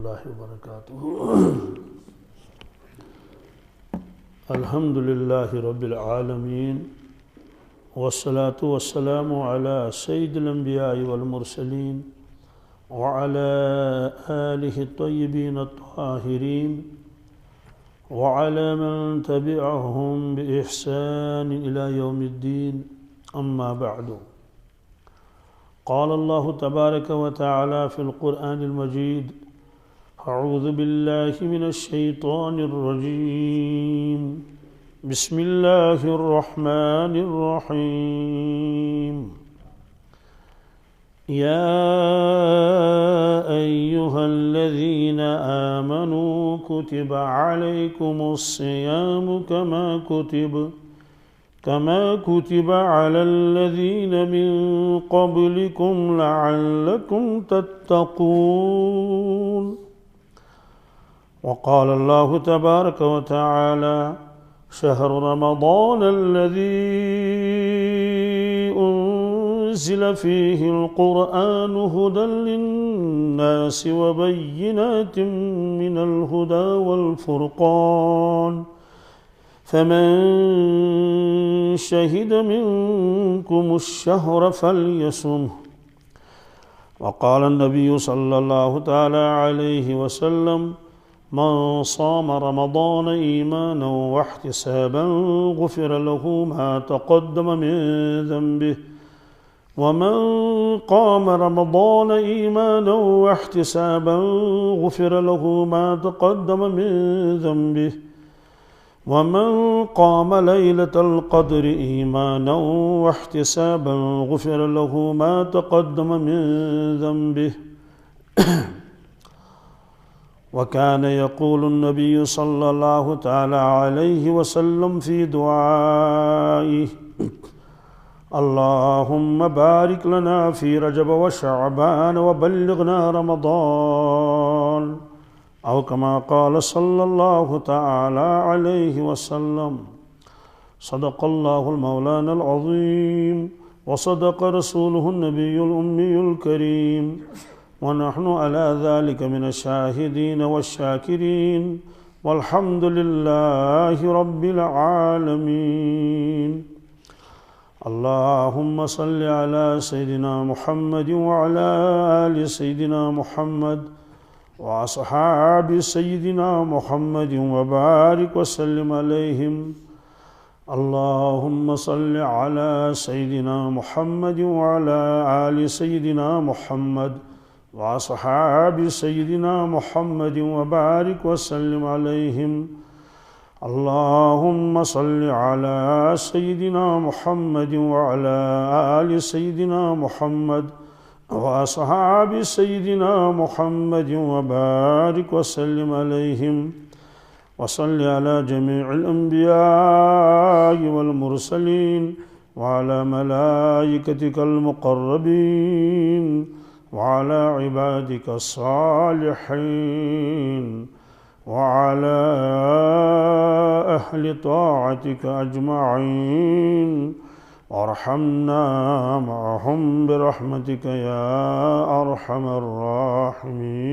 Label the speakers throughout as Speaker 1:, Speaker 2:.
Speaker 1: اللہ وبرکاتہ الحمد للہ رب العالمین والصلاة والسلام على سید الانبیاء والمرسلین وعلى آلہ الطیبین الطاہرین وعلى من تبعهم بإحسان إلى يوم الدين أما بعد قال الله تبارك وتعالى في القرآن المجيد أعوذ بالله من الشيطان الرجيم بسم الله الرحمن الرحيم يا أيها الذين آمنوا كتب عليكم الصيام كما كتب على الذين من قبلكم لعلكم تتقون وقال الله تبارك وتعالى شهر رمضان الذي أنزل فيه القرآن هدى للناس وبينات من الهدى والفرقان فمن شهد منكم الشهر فليصمه وقال النبي صلى الله تعالى عليه وسلم من صام رمضان إيمانا واحتسابا غفر له ما تقدم من ذنبه ومن قام رمضان إيمانا واحتسابا غفر له ما تقدم من ذنبه ومن قام ليلة القدر إيمانا واحتسابا غفر له ما تقدم من ذنبه وكان يقول النبي صلى الله تعالى عليه وسلم في دعائه اللهم بارك لنا في رجب وشعبان وبلغنا رمضان أو كما قال صلى الله تعالى عليه وسلم صدق الله المولانا العظيم وصدق رسوله النبي الأمي الكريم ونحن على ذلك من الشاهدين والشاكرين والحمد لله رب العالمين اللهم صل على سيدنا محمد وعلى آل سيدنا محمد وأصحاب سيدنا محمد وبارك وسلم عليهم اللهم صل على سيدنا محمد وعلى آل سيدنا محمد وأصحاب سيدنا محمد وبارك وسلم عليهم اللهم صل على سيدنا محمد وعلى آل سيدنا محمد وأصحاب سيدنا محمد وبارك وسلم عليهم وصل على جميع الأنبياء والمرسلين وعلى ملائكتك المقربين وعلى عبادك الصالحين وعلى أهل طاعتك أجمعين وارحمنا معهم برحمتك يا أرحم الراحمين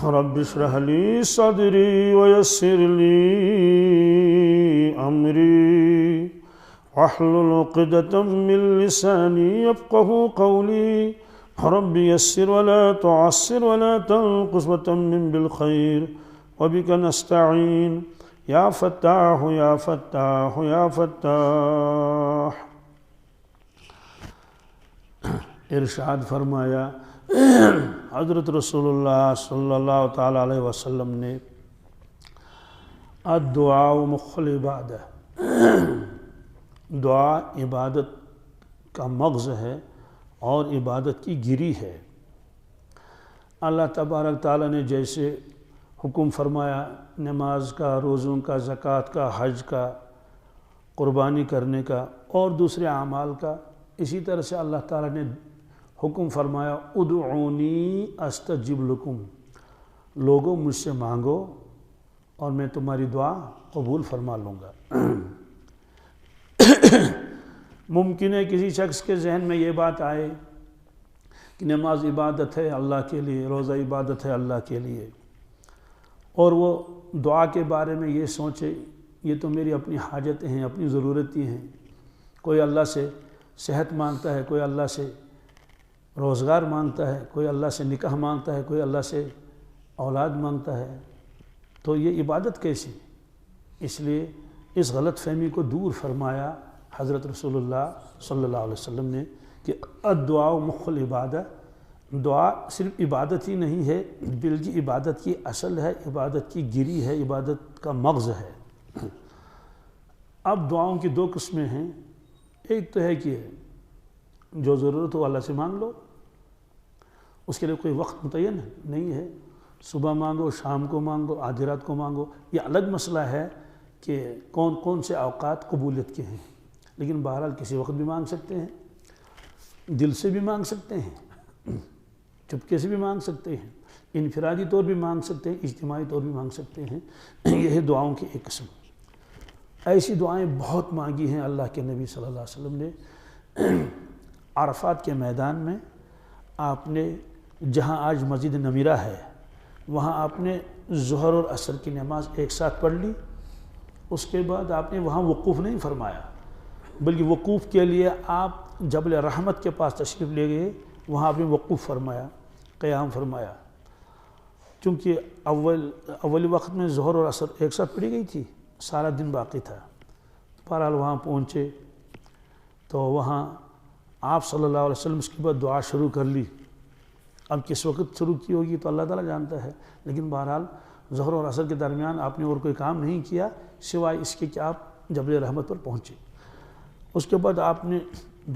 Speaker 1: رب اشرح لي صدري ويسر لي أمري واحلل عقدة من لساني يفقهوا قولي رب يسر ولا تعسر ولا تنقص وتمم بالخير وبك نستعين یا فتاح یا فتاح یا فتاح ارشاد فرمایا حضرت رسول اللہ صلی اللہ تعالیٰ علیہ وسلم نے الدعاء مخ العبادہ دعا عبادت کا مغز ہے اور عبادت کی گری ہے اللہ تبارک تعالیٰ نے جیسے حکم فرمایا نماز کا روزوں کا زکوٰۃ کا حج کا قربانی کرنے کا اور دوسرے اعمال کا اسی طرح سے اللہ تعالیٰ نے حکم فرمایا ادعونی استجب لکم لوگوں مجھ سے مانگو اور میں تمہاری دعا قبول فرما لوں گا ممکن ہے کسی شخص کے ذہن میں یہ بات آئے کہ نماز عبادت ہے اللہ کے لیے، روزہ عبادت ہے اللہ کے لیے، اور وہ دعا کے بارے میں یہ سوچے یہ تو میری اپنی حاجتیں ہیں، اپنی ضرورتیں ہیں، کوئی اللہ سے صحت مانگتا ہے، کوئی اللہ سے روزگار مانگتا ہے، کوئی اللہ سے نکاح مانگتا ہے، کوئی اللہ سے اولاد مانگتا ہے، تو یہ عبادت کیسی؟ اس لیے اس غلط فہمی کو دور فرمایا حضرت رسول اللہ صلی اللہ علیہ وسلم نے کہ الدعاء مخ العبادت، دعا صرف عبادت ہی نہیں ہے بلکہ عبادت کی اصل ہے، عبادت کی گری ہے، عبادت کا مغز ہے۔ اب دعاؤں کی 2 قسمیں ہیں، ایک تو ہے کہ جو ضرورت ہو اللہ سے مانگ لو، اس کے لیے کوئی وقت متعین نہیں ہے، صبح مانگو، شام کو مانگو، آدھی رات کو مانگو، یہ الگ مسئلہ ہے کہ کون کون سے اوقات قبولیت کے ہیں، لیکن بہرحال کسی وقت بھی مانگ سکتے ہیں، دل سے بھی مانگ سکتے ہیں، چپکے سے بھی مانگ سکتے ہیں، انفرادی طور بھی مانگ سکتے ہیں، اجتماعی طور بھی مانگ سکتے ہیں، یہ ہے دعاؤں کی ایک قسم۔ ایسی دعائیں بہت مانگی ہیں اللہ کے نبی صلی اللہ علیہ وسلم نے۔ عرفات کے میدان میں آپ نے جہاں آج مسجد نمیرہ ہے وہاں آپ نے ظہر اور عصر کی نماز ایک ساتھ پڑھ لی، اس کے بعد آپ نے وہاں وقوف نہیں فرمایا، بلکہ وقوف کے لیے آپ جبل رحمت کے پاس تشریف لے گئے، وہاں آپ نے وقوف فرمایا، قیام فرمایا، چونکہ اول وقت میں ظہر اور عصر ایک ساتھ پڑھی گئی تھی، سارا دن باقی تھا۔ بہرحال وہاں پہنچے تو وہاں آپ صلی اللہ علیہ وسلم اس کے بعد دعا شروع کر لی، اب کس وقت شروع کی ہوگی تو اللہ تعالیٰ جانتا ہے، لیکن بہرحال ظہر اور عصر کے درمیان آپ نے اور کوئی کام نہیں کیا سوائے اس کے کہ آپ جبل رحمت پر پہنچے۔ اس کے بعد آپ نے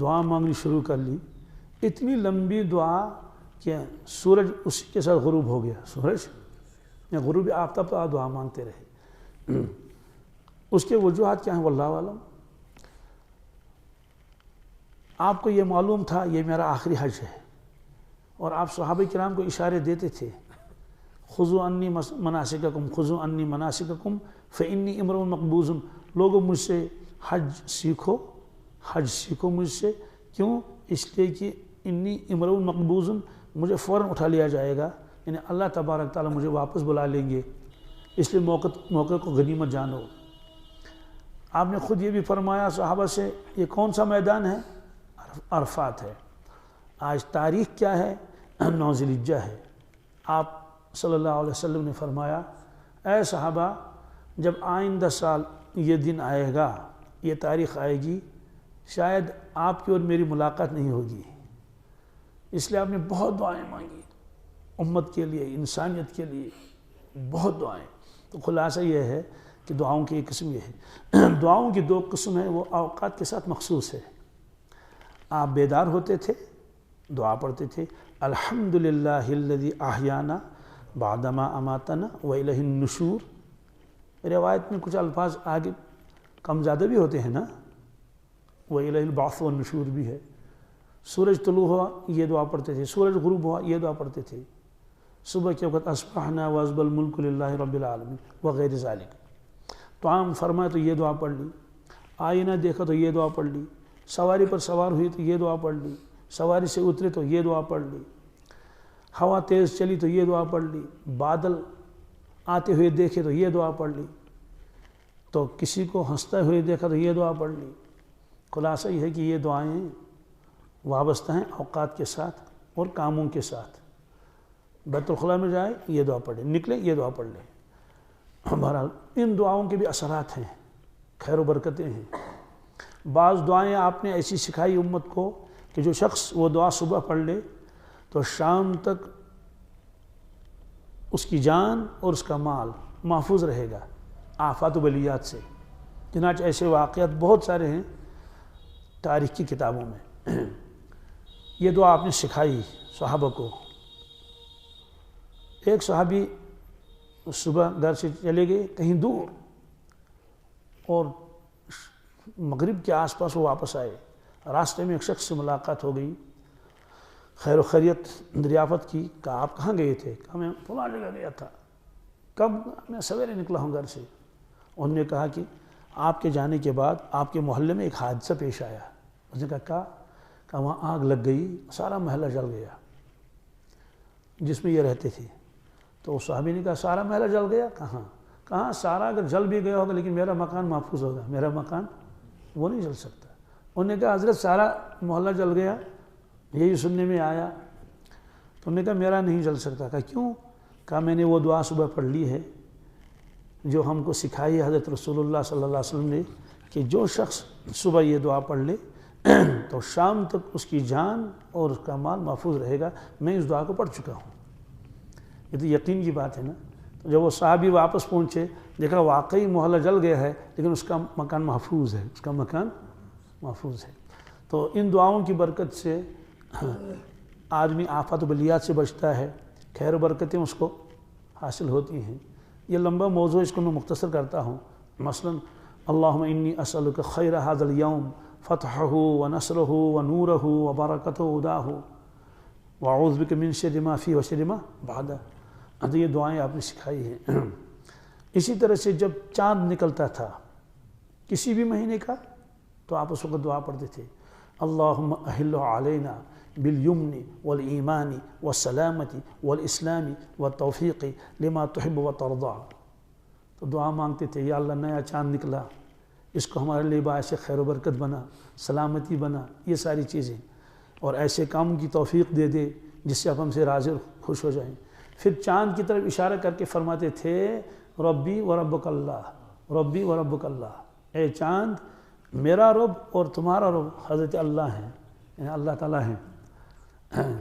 Speaker 1: دعا مانگنی شروع کر لی، اتنی لمبی دعا کہ سورج اسی کے ساتھ غروب ہو گیا، سورج یا غروب آفتاب تو آپ دعا مانگتے رہے۔ اس کے وجوہات کیا ہیں واللہ اعلم۔ آپ کو یہ معلوم تھا یہ میرا آخری حج ہے، اور آپ صحابہ کرام کو اشارے دیتے تھے، خذوا عنی مناسککم، خذوا عنی مناسککم فانی امرؤ مقبوض، لوگوں مجھ سے حج سیکھو مجھ سے، کیوں؟ اس لیے کہ انی امرؤ مقبوض، مجھے فوراً اٹھا لیا جائے گا، یعنی اللہ تبارک تعالیٰ مجھے واپس بلا لیں گے، اس لیے موقع کو غنیمت جانو۔ آپ نے خود یہ بھی فرمایا صحابہ سے، یہ کون سا میدان ہے؟ عرفات ہے۔ آج تاریخ کیا ہے؟ 9 ذی الحجہ ہے۔ آپ صلی اللہ علیہ وسلم نے فرمایا، اے صحابہ جب آئندہ سال یہ دن آئے گا، یہ تاریخ آئے گی، شاید آپ کی اور میری ملاقات نہیں ہوگی، اس لیے آپ نے بہت دعائیں مانگی امت کے لیے، انسانیت کے لیے، بہت دعائیں۔ تو خلاصہ یہ ہے کہ دعاؤں کی ایک قسم یہ ہے۔ دعاؤں کی 2 قسم ہیں، وہ اوقات کے ساتھ مخصوص ہے۔ آپ بیدار ہوتے تھے دعا پڑھتے تھے، الحمدللہ الذی احیانا بعدما اماتنا والیہ النشور۔ روایت میں کچھ الفاظ آگے کم زیادہ بھی ہوتے ہیں نا، وَإِلَيْهِ الْبَعْثُ وَالنُّشُورُ بھی ہے۔ سورج طلوع ہوا یہ دعا پڑھتے تھے، سورج غروب ہوا یہ دعا پڑھتے تھے، صبح کے وقت اصبحنا وَأَصْبَحَ الْمُلْكُ لِلَّهِ رَبِّ الْعَالَمِينَ وغیرہ ذالک۔ تو عام فرمایا تو یہ دعا پڑھ لی، آئینہ دیکھا تو یہ دعا پڑھ لی، سواری پر سوار ہوئی تو یہ دعا پڑھ لی، سواری سے اترے تو یہ دعا پڑھ لی، ہوا تیز چلی تو یہ دعا پڑھ لی، بادل آتے ہوئے دیکھے تو یہ دعا پڑھ لی، تو کسی کو ہنستے ہوئے دیکھا تو یہ دعا پڑھ لی۔ خلاصہ یہ ہے کہ یہ دعائیں وابستہ ہیں اوقات کے ساتھ اور کاموں کے ساتھ۔ بیت الخلاء میں جائے یہ دعا پڑھیں، نکلے یہ دعا پڑھ لیں۔ بہرحال ان دعاؤں کے بھی اثرات ہیں، خیر و برکتیں ہیں۔ بعض دعائیں آپ نے ایسی سکھائی امت کو کہ جو شخص وہ دعا صبح پڑھ لے تو شام تک اس کی جان اور اس کا مال محفوظ رہے گا آفات و بلیات سے۔ چنانچہ ایسے واقعات بہت سارے ہیں تاریخ کی کتابوں میں۔ یہ دعا آپ نے سکھائی صحابہ کو۔ ایک صحابی صبح گھر سے چلے گئے کہیں دور، اور مغرب کے آس پاس وہ واپس آئے، راستے میں ایک شخص سے ملاقات ہو گئی، خیر و خیریت دریافت کی، کہا آپ کہاں گئے تھے؟ کہا میں فلاں جگہ گیا تھا۔ کب؟ میں سویرے نکلا ہوں گھر سے۔ انہوں نے کہا کہ آپ کے جانے کے بعد آپ کے محلے میں ایک حادثہ پیش آیا۔ اس نے کہا وہاں آگ لگ گئی، سارا محلہ جل گیا۔ جس میں یہ رہتے تھے۔ تو صحابی نے کہا سارا محلہ جل گیا؟ کہاں سارا اگر جل بھی گیا ہوگا لیکن میرا مکان محفوظ ہوگا، میرا مکان وہ نہیں جل سکتا۔ انہوں نے کہا حضرت سارا محلہ جل گیا، یہی سننے میں آیا۔ تو انہوں نے کہا میرا نہیں جل سکتا۔ کہا کیوں؟ کہا میں نے وہ دعا صبح پڑھ لی ہے جو ہم کو سکھائی ہے حضرت رسول اللہ صلی اللہ علیہ وسلم نے، کہ جو شخص صبح یہ دعا پڑھ لے تو شام تک اس کی جان اور اس کا مال محفوظ رہے گا۔ میں اس دعا کو پڑھ چکا ہوں۔ یہ تو یقین کی بات ہے نا۔ تو جب وہ صحابی واپس پہنچے، دیکھا واقعی محلہ جل گیا ہے لیکن اس کا مکان محفوظ ہے، اس کا مکان محفوظ ہے۔ تو ان دعاؤں کی برکت سے آدمی آفات و بلیات سے بچتا ہے، خیر و برکتیں اس کو حاصل ہوتی ہیں۔ یہ لمبا موضوع، اس کو میں مختصر کرتا ہوں۔ مثلا اللہم انی اسألک خیر ھذا الیوم فتحہ ونصرہ ونورہ وبرکتہ وداہ واعوذ بک من شر ما فیہ وشر ما بعدہ۔ تو یہ دعائیں آپ نے سکھائی ہیں۔ اسی طرح سے جب چاند نکلتا تھا کسی بھی مہینے کا تو آپ اس وقت دعا پڑھتے تھے، اللہم احل علینا بالیمن والایمان والسلامت والاسلام والتوفیق لما تحب وترضى۔ تو دعا مانگتے تھے، یا اللہ نیا چاند نکلا، اس کو ہمارے لیے باعث خیر و برکت بنا، سلامتی بنا، یہ ساری چیزیں، اور ایسے کام کی توفیق دے دے جس سے آپ ہم سے راضی اور خوش ہو جائیں۔ پھر چاند کی طرف اشارہ کر کے فرماتے تھے ربی و ربک اللہ، ربی و ربک اللہ، اے چاند میرا رب اور تمہارا رب حضرت اللہ ہیں، یعنی اللہ تعالیٰ ہیں،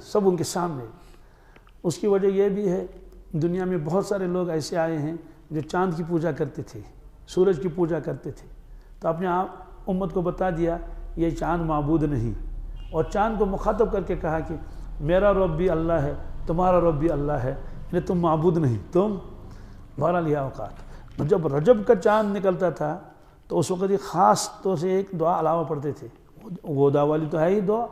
Speaker 1: سب ان کے سامنے۔ اس کی وجہ یہ بھی ہے دنیا میں بہت سارے لوگ ایسے آئے ہیں جو چاند کی پوجا کرتے تھے، سورج کی پوجا کرتے تھے، تو اپنے آپ امت کو بتا دیا یہ چاند معبود نہیں، اور چاند کو مخاطب کر کے کہا کہ میرا رب بھی اللہ ہے، تمہارا رب بھی اللہ ہے، یعنی تم معبود نہیں، تم بہرحال یہ اوقات۔ جب رجب کا چاند نکلتا تھا تو اس وقت یہ خاص طور سے ایک دعا علاوہ پڑھتے تھے، وہ دعا والی تو ہے ہی دعا،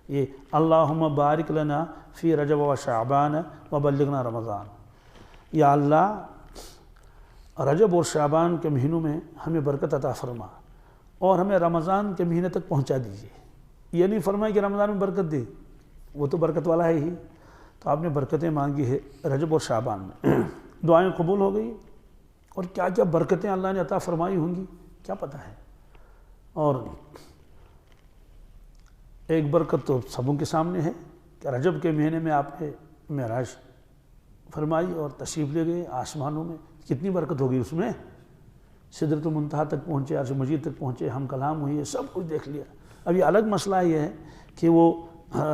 Speaker 1: یہ اللہم بارک لنا فی رجب و شعبان و بلغنا رمضان، یا اللہ رجب اور شعبان کے مہینوں میں ہمیں برکت عطا فرما اور ہمیں رمضان کے مہینے تک پہنچا دیجیے۔ یہ نہیں فرمایا کہ رمضان میں برکت دے، وہ تو برکت والا ہے ہی، تو آپ نے برکتیں مانگی ہے رجب اور شعبان میں، دعائیں قبول ہو گئی، اور کیا کیا برکتیں اللہ نے عطا فرمائی ہوں گی کیا پتہ ہے۔ اور ایک برکت تو سبوں کے سامنے ہے کہ رجب کے مہینے میں آپ نے معراج فرمائی اور تشریف لے گئے آسمانوں میں، کتنی برکت ہوگی اس میں، سدرۃ المنتہا تک پہنچے، عرش مجید تک پہنچے، ہم کلام ہوئی، سب کچھ دیکھ لیا۔ اب یہ الگ مسئلہ یہ ہے کہ وہ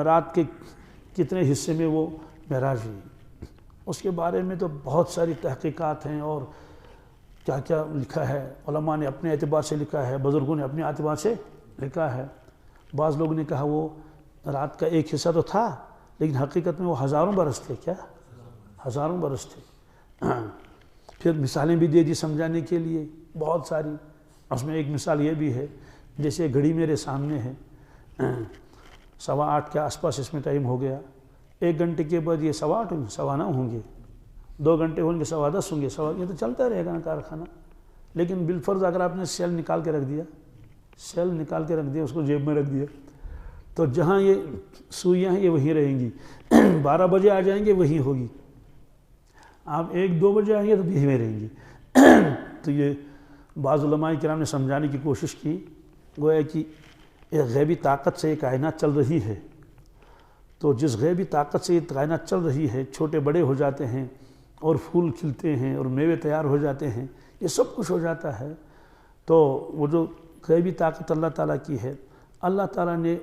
Speaker 1: رات کے کتنے حصے میں وہ معراج ہوئی، اس کے بارے میں تو بہت ساری تحقیقات ہیں، اور کیا کیا لکھا ہے، علماء نے اپنے اعتبار سے لکھا ہے، بزرگوں نے اپنے اعتبار سے لکھا ہے۔ بعض لوگوں نے کہا وہ رات کا ایک حصہ تو تھا لیکن حقیقت میں وہ ہزاروں برس تھے، کیا ہزاروں برس تھے۔ پھر مثالیں بھی دے دی سمجھانے کے لیے بہت ساری، اس میں ایک مثال یہ بھی ہے، جیسے گھڑی میرے سامنے ہے، 8:15 کے آس پاس اس میں ٹائم ہو گیا، 1 گھنٹے کے بعد یہ 8:15 ہوں گے، 9:15 ہوں گے، 2 گھنٹے ہوں گے، 10:15 ہوں گے، یہ تو چلتا رہے گا نا کارخانہ۔ لیکن بالفرض اگر آپ نے سیل نکال کے رکھ دیا، سیل نکال کے رکھ دیا، اس کو جیب میں رکھ دیا، تو جہاں یہ سوئیاں ہیں یہ وہیں رہیں گی، 12 بجے آ جائیں گے وہیں ہوگی، آپ 1-2 بجے آئیں گے تو یہیں میں رہیں گی۔ تو یہ بعض علماء کرام نے سمجھانے کی کوشش کی، گویا کہ ایک غیبی طاقت سے یہ کائنات چل رہی ہے، تو جس غیبی طاقت سے یہ کائنات چل رہی ہے، چھوٹے بڑے ہو جاتے ہیں اور پھول کھلتے ہیں اور میوے تیار ہو جاتے ہیں، یہ سب کچھ ہو جاتا ہے، تو وہ جو غیبی طاقت اللہ تعالیٰ کی ہے، اللہ تعالیٰ نے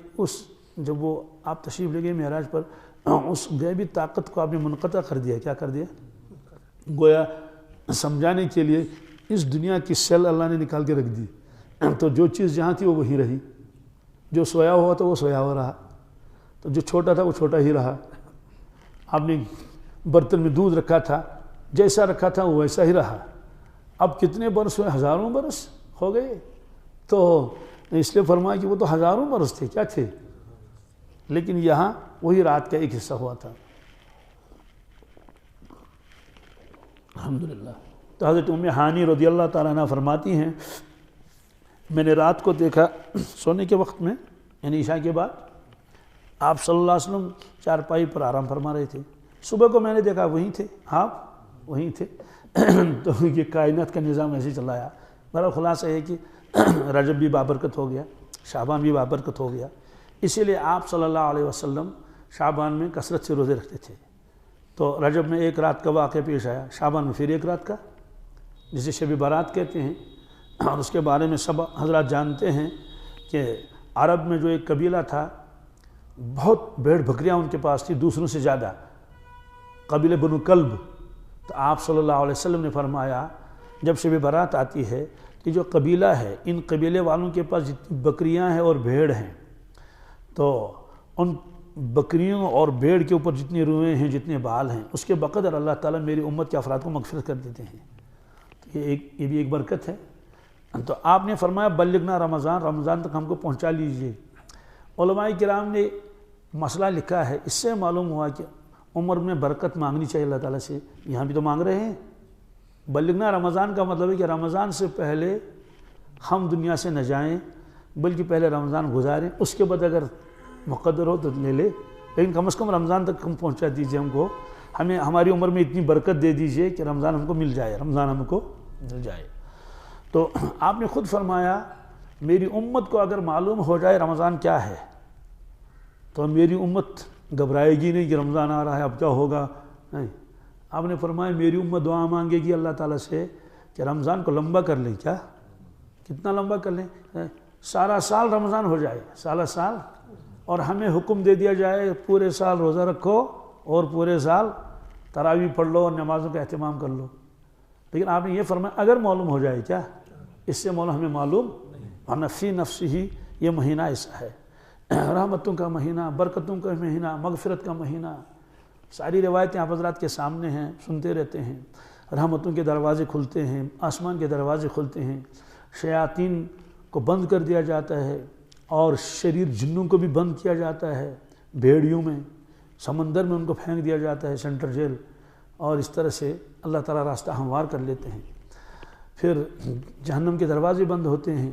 Speaker 1: جب وہ آپ تشریف لے گئے معراج پر، اس غیبی طاقت کو آپ نے منقطع کر دیا، کیا کر دیا؟ گویا سمجھانے کے لیے اس دنیا کی سیل اللہ نے نکال کے رکھ دی، تو جو چیز جہاں تھی وہ وہیں رہی، جو سویا ہوا تھا وہ سویا ہوا رہا، تو جو چھوٹا تھا وہ چھوٹا ہی رہا، آپ نے برتن میں دودھ رکھا تھا، جیسا رکھا تھا وہ ویسا ہی رہا۔ اب کتنے برس ہوئے؟ ہزاروں برس ہو گئے، تو اس لیے فرمایا کہ وہ تو ہزاروں برس تھے، کیا تھے، لیکن یہاں وہی رات کا ایک حصہ ہوا تھا۔ الحمدللہ۔ تو حضرت ام ہانی رضی اللہ تعالیٰ عنہ فرماتی ہیں، میں نے رات کو دیکھا سونے کے وقت میں، یعنی عشاء کے بعد، آپ صلی اللہ علیہ وسلم چارپائی پر آرام فرما رہے تھے، صبح کو میں نے دیکھا وہیں تھے، آپ وہیں تھے۔ تو یہ کائنات کا نظام ایسے چلا آیا۔ میرا خلاصہ ہے کہ رجب بھی بابرکت ہو گیا، شعبان بھی بابرکت ہو گیا، اسی لیے آپ صلی اللہ علیہ وسلم شعبان میں کثرت سے روزے رکھتے تھے۔ تو رجب میں ایک رات کا واقعہ پیش آیا، شعبان میں پھر ایک رات کا، جسے شب برات کہتے ہیں۔ اور اس کے بارے میں سب حضرات جانتے ہیں کہ عرب میں جو ایک قبیلہ تھا، بہت بھیڑ بکریاں ان کے پاس تھی دوسروں سے زیادہ، قبیلہ بنو کلب۔ تو آپ صلی اللہ علیہ وسلم نے فرمایا جب شب برات آتی ہے کہ جو قبیلہ ہے، ان قبیلے والوں کے پاس جتنی بکریاں ہیں اور بھیڑ ہیں، تو ان بکریوں اور بھیڑ کے اوپر جتنی روئیں ہیں، جتنے بال ہیں، اس کے بقدر اللہ تعالیٰ میری امت کے افراد کو مغفرت کر دیتے ہیں۔ تو یہ بھی ایک برکت ہے۔ تو آپ نے فرمایا بلغنا رمضان، رمضان تک ہم کو پہنچا لیجئے۔ علماء کرام نے مسئلہ لکھا ہے، اس سے معلوم ہوا کہ عمر میں برکت مانگنی چاہیے اللہ تعالیٰ سے۔ یہاں بھی تو مانگ رہے ہیں۔ بلغنا رمضان کا مطلب ہے کہ رمضان سے پہلے ہم دنیا سے نہ جائیں، بلکہ پہلے رمضان گزاریں، اس کے بعد اگر مقدر ہو تو لے لے، لیکن کم از کم رمضان تک ہم پہنچا دیجئے ہم کو، ہمیں ہماری عمر میں اتنی برکت دے دیجئے کہ رمضان ہم کو مل جائے، رمضان ہم کو مل جائے۔ تو آپ نے خود فرمایا میری امت کو اگر معلوم ہو جائے رمضان کیا ہے تو میری امت گھبرائے گی نہیں کہ رمضان آ رہا ہے اب کیا ہوگا، نہیں۔ آپ نے فرمایا میری امت دعا مانگے گی اللہ تعالیٰ سے کہ رمضان کو لمبا کر لیں۔ کیا کتنا لمبا کر لیں؟ سارا سال رمضان ہو جائے، سالہ سال، اور ہمیں حکم دے دیا جائے پورے سال روزہ رکھو اور پورے سال تراویح پڑھ لو اور نمازوں کا اہتمام کر لو۔ لیکن آپ نے یہ فرمایا اگر معلوم ہو جائے، کیا اس سے مولا ہمیں معلوم، ورنہ فی نفسی ہی یہ مہینہ ایسا ہے، رحمتوں کا مہینہ، برکتوں کا مہینہ، مغفرت کا مہینہ۔ ساری روایتیں آپ حضرات کے سامنے ہیں، سنتے رہتے ہیں۔ رحمتوں کے دروازے کھلتے ہیں، آسمان کے دروازے کھلتے ہیں، شیاطین کو بند کر دیا جاتا ہے اور شریر جنوں کو بھی بند کیا جاتا ہے، بھیڑیوں میں، سمندر میں ان کو پھینک دیا جاتا ہے، سینٹر جیل، اور اس طرح سے اللہ تعالیٰ راستہ ہموار کر لیتے ہیں۔ پھر جہنم کے دروازے بند ہوتے ہیں۔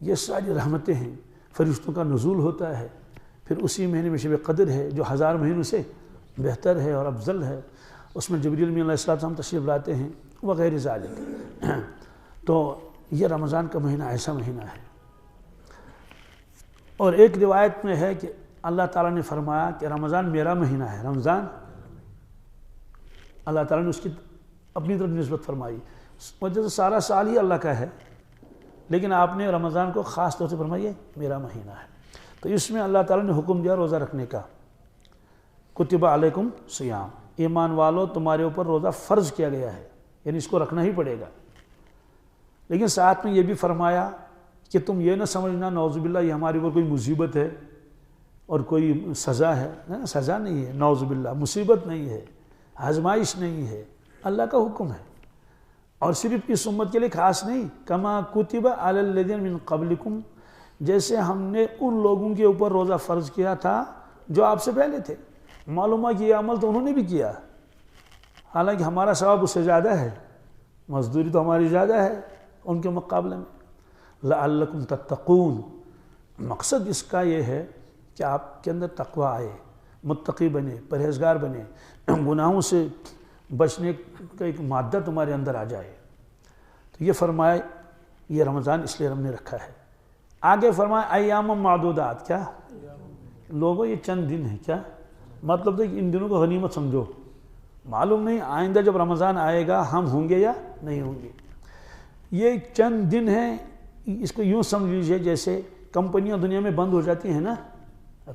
Speaker 1: یہ ساری رحمتیں ہیں، فرشتوں کا نزول ہوتا ہے۔ پھر اسی مہینے میں شب قدر ہے جو 1000 مہینوں سے بہتر ہے اور افضل ہے، اس میں جبریل امین علیہ السلام تشریف لاتے ہیں وغیرہ ذالک۔ تو یہ رمضان کا مہینہ ایسا مہینہ ہے۔ اور ایک روایت میں ہے کہ اللہ تعالیٰ نے فرمایا کہ رمضان میرا مہینہ ہے، رمضان اللہ تعالیٰ نے اس کی اپنی طرف نسبت فرمائی، وجہ سے سارا سال ہی اللہ کا ہے، لیکن آپ نے رمضان کو خاص طور سے فرمایا میرا مہینہ ہے۔ تو اس میں اللہ تعالیٰ نے حکم دیا روزہ رکھنے کا، کتب علیکم صیام، ایمان والو تمہارے اوپر روزہ فرض کیا گیا ہے، یعنی اس کو رکھنا ہی پڑے گا۔ لیکن ساتھ میں یہ بھی فرمایا کہ تم یہ نہ سمجھنا نعوذ باللہ یہ ہمارے اوپر کوئی مصیبت ہے اور کوئی سزا ہے، سزا نہیں ہے، نعوذ باللہ مصیبت نہیں ہے، آزمائش نہیں ہے، اللہ کا حکم ہے۔ اور صرف اس امت کے لیے خاص نہیں، کما کتب علی الذین من قبلکم، جیسے ہم نے ان لوگوں کے اوپر روزہ فرض کیا تھا جو آپ سے پہلے تھے۔ معلوم ہے کہ یہ عمل تو انہوں نے بھی کیا، حالانکہ ہمارا ثواب اس سے زیادہ ہے، مزدوری تو ہماری زیادہ ہے ان کے مقابلے میں۔ لعلکم تتقون، مقصد اس کا یہ ہے کہ آپ کے اندر تقوی آئے، متقی بنے، پرہیزگار بنے، گناہوں سے بچنے کا ایک مادہ تمہارے اندر آ جائے۔ تو یہ فرمایا یہ رمضان اس لیے ہم نے رکھا ہے۔ آگے فرمایا ایام معدودات، کیا لوگوں یہ چند دن ہیں، کیا مطلب ہے کہ ان دنوں کو غنیمت سمجھو، معلوم نہیں آئندہ جب رمضان آئے گا ہم ہوں گے یا نہیں ہوں گے۔ یہ چند دن ہیں، اس کو یوں سمجھ لیجیے جیسے کمپنیاں دنیا میں بند ہو جاتی ہیں نا،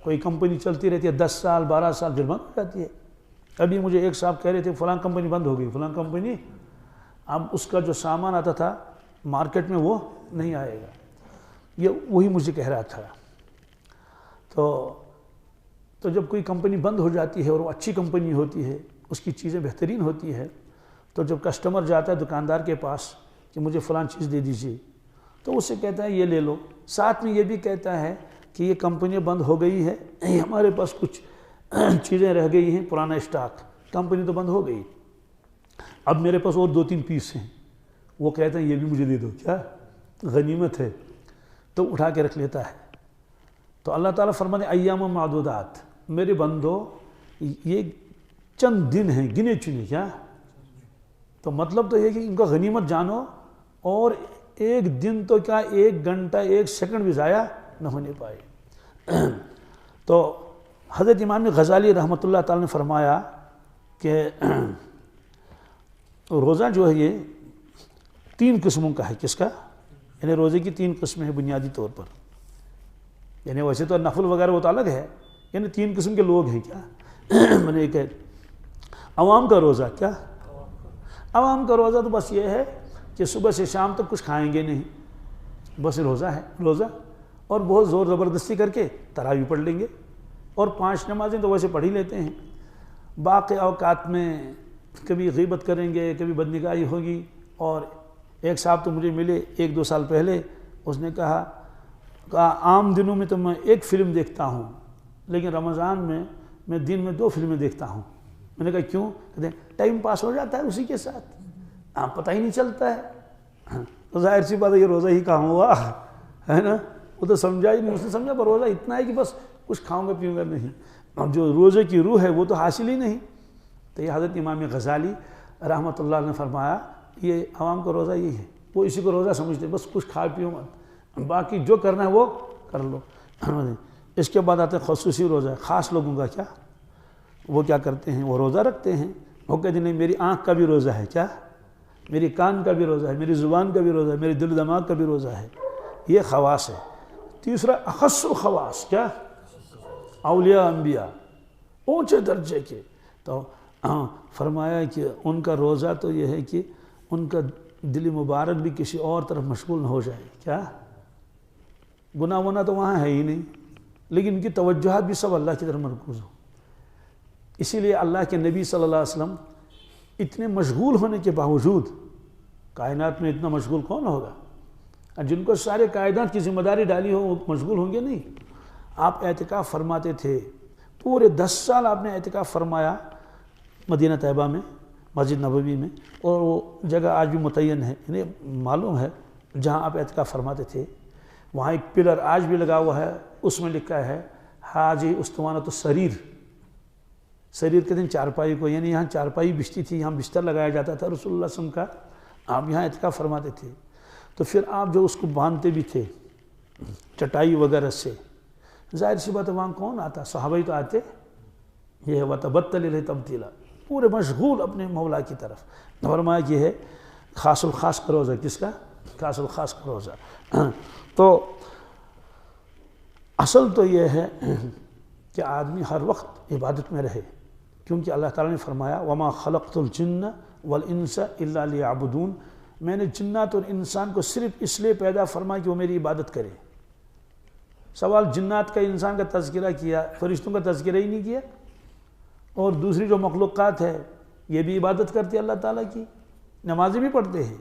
Speaker 1: کوئی کمپنی چلتی رہتی ہے 10 سال 12 سال پھر بند ہو جاتی ہے۔ ابھی مجھے ایک صاحب کہہ رہے تھے فلاں کمپنی بند ہو گئی، فلاں کمپنی، اب اس کا جو سامان آتا تھا مارکیٹ میں وہ نہیں آئے گا، یہ وہی مجھے کہہ رہا تھا۔ تو جب کوئی کمپنی بند ہو جاتی ہے اور وہ اچھی کمپنی ہوتی ہے، اس کی چیزیں بہترین ہوتی ہے، تو جب کسٹمر جاتا ہے دکاندار کے پاس کہ مجھے فلاں چیز دے دیجیے، تو اسے کہتا ہے یہ لے لو، ساتھ میں یہ بھی کہتا ہے کہ یہ کمپنی بند ہو گئی ہے، ہمارے پاس کچھ چیزیں رہ گئی ہیں، پرانا اسٹاک، کمپنی تو بند ہو گئی، اب میرے پاس اور 2-3 پیس ہیں، وہ کہتا ہے یہ بھی مجھے دے دو، کیا غنیمت ہے، تو اٹھا کے رکھ لیتا ہے۔ تو اللہ تعالیٰ فرماتے ہیں ایام معدودات، میرے بندو یہ چند دن ہیں گنے چنے، کیا تو مطلب تو یہ کہ ان کو غنیمت جانو، اور ایک دن تو کیا 1 گھنٹہ 1 سیکنڈ بھی ضائع نہ ہونے پائے۔ تو حضرت امام غزالی رحمۃ اللہ تعالی نے فرمایا کہ روزہ جو ہے یہ 3 قسموں کا ہے۔ کس کا؟ یعنی روزے کی 3 قسمیں ہیں بنیادی طور پر، یعنی ویسے تو نفل وغیرہ وہ تو الگ ہے، یعنی 3 قسم کے لوگ ہیں۔ کیا میں نے ایک ہے عوام کا روزہ، کیا عوام کا روزہ تو بس یہ ہے کہ صبح سے شام تک کچھ کھائیں گے نہیں، بس روزہ ہے روزہ، اور بہت زور زبردستی کر کے تراویح پڑھ لیں گے، اور 5 نمازیں تو ویسے پڑھ ہی لیتے ہیں، باقی اوقات میں کبھی غیبت کریں گے، کبھی بدنگاہی ہوگی۔ اور ایک صاحب تو مجھے ملے 1-2 سال پہلے، اس نے کہا عام دنوں میں تو میں 1 فلم دیکھتا ہوں، لیکن رمضان میں دن میں 2 فلمیں دیکھتا ہوں۔ میں نے کہا کیوں؟ کہتے ہیں ٹائم پاس ہو جاتا ہے اسی کے ساتھ، پتہ ہی نہیں چلتا ہے۔ تو ظاہر سی بات ہے یہ روزہ ہی کہاں ہوا ہے نا، وہ تو سمجھا ہی نہیں، اس نے سمجھا پر روزہ اتنا ہے کہ بس کچھ کھاؤں گا پیوں گا نہیں، اور جو روزے کی روح ہے وہ تو حاصل ہی نہیں۔ تو یہ حضرت امام غزالی رحمۃ اللہ نے فرمایا یہ عوام کا روزہ یہی ہے، وہ اسی کو روزہ سمجھتے ہیں، بس کچھ کھا پیوں مت، باقی جو کرنا ہے وہ کر لو۔ اس کے بعد آتے ہیں خصوصی روزہ، خاص لوگوں کا۔ کیا وہ کیا کرتے ہیں؟ وہ روزہ رکھتے ہیں، وہ کہتے ہیں نہیں میری آنکھ کا بھی روزہ ہے، کیا میری کان کا بھی روزہ ہے، میری زبان کا بھی روزہ ہے، میری دل دماغ کا بھی روزہ ہے۔ یہ خواص ہے۔ تیسرا اخص الخواص، کیا اولیاء انبیاء اونچے درجے کے، تو فرمایا کہ ان کا روزہ تو یہ ہے کہ ان کا دل مبارک بھی کسی اور طرف مشغول نہ ہو جائے، کیا گناہ ونا تو وہاں ہے ہی نہیں، لیکن ان کی توجہات بھی سب اللہ کی طرف مرکوز ہو۔ اسی لیے اللہ کے نبی صلی اللہ علیہ وسلم اتنے مشغول ہونے کے باوجود، کائنات میں اتنا مشغول کون ہوگا؟ جن کو سارے کائنات کی ذمہ داری ڈالی ہو وہ مشغول ہوں گے نہیں۔ آپ اعتکاف فرماتے تھے، پورے 10 سال آپ نے اعتکاف فرمایا مدینہ طیبہ میں، مسجد نبوی میں، اور وہ جگہ آج بھی متعین ہے، یعنی معلوم ہے جہاں آپ اعتکاف فرماتے تھے، وہاں ایک پلر آج بھی لگا ہوا ہے، اس میں لکھا ہے حاجی استوانۃ السریر۔ سریر کہتے ہیں چارپائی کو، یعنی یہاں چارپائی بچتی تھی، یہاں بستر لگایا جاتا تھا رسول اللہ صلی اللہ علیہ وسلم کا، آپ یہاں اعتکاف فرماتے تھے۔ تو پھر آپ جو اس کو باندھتے بھی تھے چٹائی وغیرہ سے، ظاہر سی بات ہے وہاں کون آتا؟ صحابہ ہی تو آتے۔ یہ ہے وَتَبَتَّلِ إِلَيْهِ تَبْتِيلًا، پورے مشغول اپنے مولا کی طرف۔ فرمایا یہ ہے خاص الخاص کا روزہ۔ کس کا؟ خاص الخاص کا روزہ۔ تو اصل تو یہ ہے کہ آدمی ہر وقت عبادت میں رہے، کیونکہ اللہ تعالیٰ نے فرمایا وَمَا خَلَقْتُ الْجِنَّ وَالْإِنسَ إِلَّا لِيَعْبُدُونَ، میں نے جنات اور انسان کو صرف اس لیے پیدا فرمایا کہ وہ میری عبادت کرے۔ سوال جنات کا انسان کا تذکرہ کیا، فرشتوں کا تذکرہ ہی نہیں کیا، اور دوسری جو مخلوقات ہے یہ بھی عبادت کرتی ہے اللہ تعالیٰ کی، نمازیں بھی پڑھتے ہیں۔